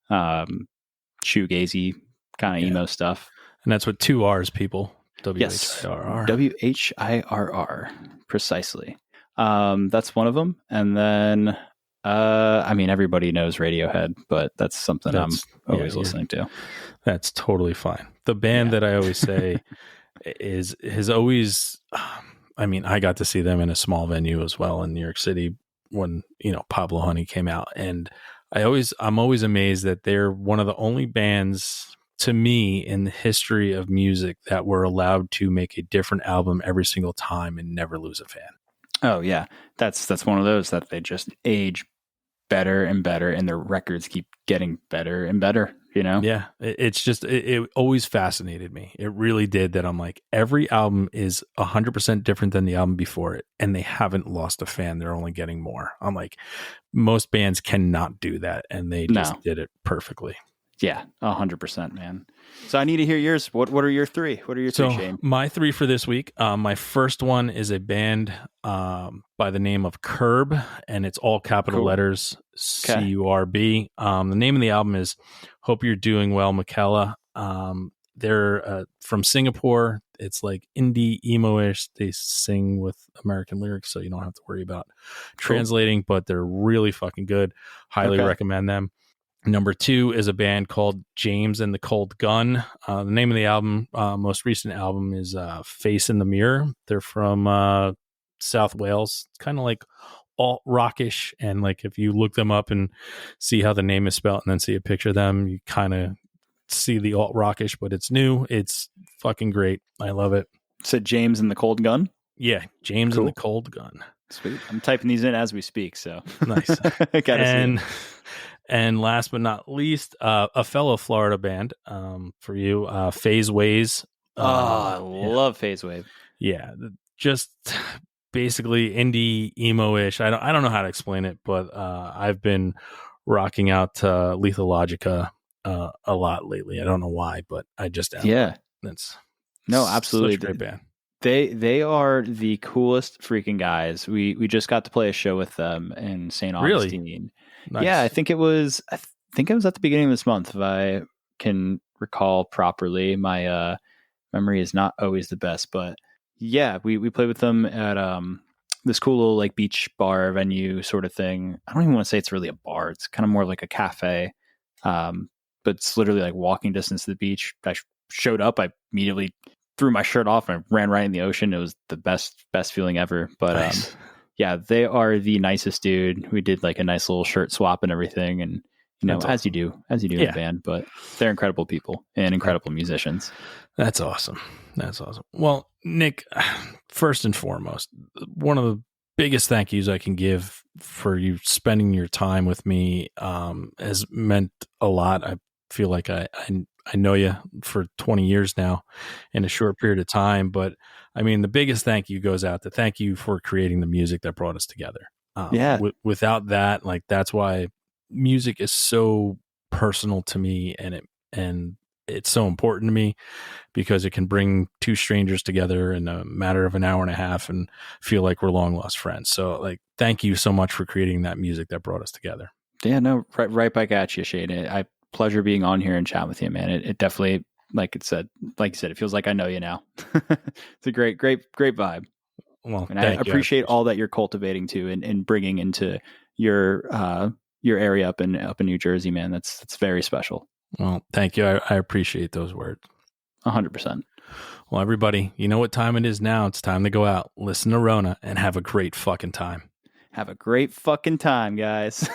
Shoegazy kind of emo stuff. And that's with 2 R's, people. Yes. WHIRR. WHIRR. Precisely. That's one of them. And then, I mean, everybody knows Radiohead, but that's something I'm always listening to. That's totally fine. The band that I always say has always, I mean, I got to see them in a small venue as well in New York City when, Pablo Honey came out. And I'm always amazed that they're one of the only bands to me in the history of music that were allowed to make a different album every single time and never lose a fan. Oh yeah. That's one of those that they just age better and better, and their records keep getting better and better, Yeah. It's just, it always fascinated me. It really did, that I'm like, every album is 100% different than the album before it, and they haven't lost a fan. They're only getting more. I'm like, most bands cannot do that, and they just did it perfectly. Yeah, 100%, man. So I need to hear yours. What are your 3? What are your 3, Shane? My 3 for this week. My first one is a band by the name of Curb, and it's all capital letters, CURB. The name of the album is Hope You're Doing Well, Michaela. They're from Singapore. It's like indie emo-ish. They sing with American lyrics, so you don't have to worry about translating, but they're really fucking good. Highly recommend them. Number 2 is a band called James and the Cold Gun. The name of the album, most recent album, is Face in the Mirror. They're from South Wales. It's kind of like alt rockish, and like if you look them up and see how the name is spelled and then see a picture of them, you kind of see the alt rockish, but it's new. It's fucking great. I love it. So James and the Cold Gun? Yeah, James and the Cold Gun. Sweet. I'm typing these in as we speak, so nice. And last but not least, a fellow Florida band for you, Phase Ways. I love Phase Wave. Yeah, just basically indie emo-ish. I don't know how to explain it, but I've been rocking out to Lethal Logica a lot lately. I don't know why, but I just am. Yeah, that's absolutely such a great band. They are the coolest freaking guys. We just got to play a show with them in St. Augustine. Really? Nice. Yeah, I think it was at the beginning of this month, if I can recall properly. My memory is not always the best, but yeah, we played with them at this cool little like beach bar venue sort of thing. I don't even want to say it's really a bar. It's kind of more like a cafe. But it's literally like walking distance to the beach. I showed up, I immediately threw my shirt off and ran right in the ocean. It was the best feeling ever. But nice. Yeah, they are the nicest dude. We did like a nice little shirt swap and everything, and That's as you do in a band. But they're incredible people and incredible musicians. That's awesome. Well, Nick, first and foremost, one of the biggest thank yous I can give for you spending your time with me has meant a lot. I feel like I know you for 20 years now in a short period of time, but I mean, the biggest thank you goes out to thank you for creating the music that brought us together. Without that, like, that's why music is so personal to me, and it's so important to me, because it can bring 2 strangers together in a matter of an hour and a half and feel like we're long lost friends. So like, thank you so much for creating that music that brought us together. Yeah, no, right back at you, Shane. Pleasure being on here and chat with you, man. It definitely, like you said, it feels like I know you now. It's a great vibe. Well, and I appreciate all that you're cultivating too, and bringing into your area up in New Jersey, man. That's very special. Well, thank you. I appreciate those words. 100%. Well, everybody, you know what time it is now. It's time to go out, listen to ROHNA, and have a great fucking time. Have a great fucking time, guys.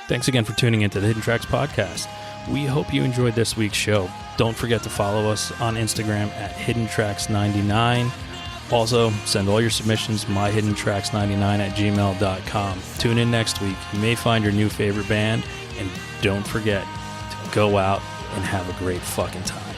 Thanks again for tuning into the Hidden Tracks podcast. We hope you enjoyed this week's show. Don't forget to follow us on Instagram at HiddenTracks99. Also, send all your submissions myhiddentracks99@gmail.com. Tune in next week. You may find your new favorite band, and don't forget to go out and have a great fucking time.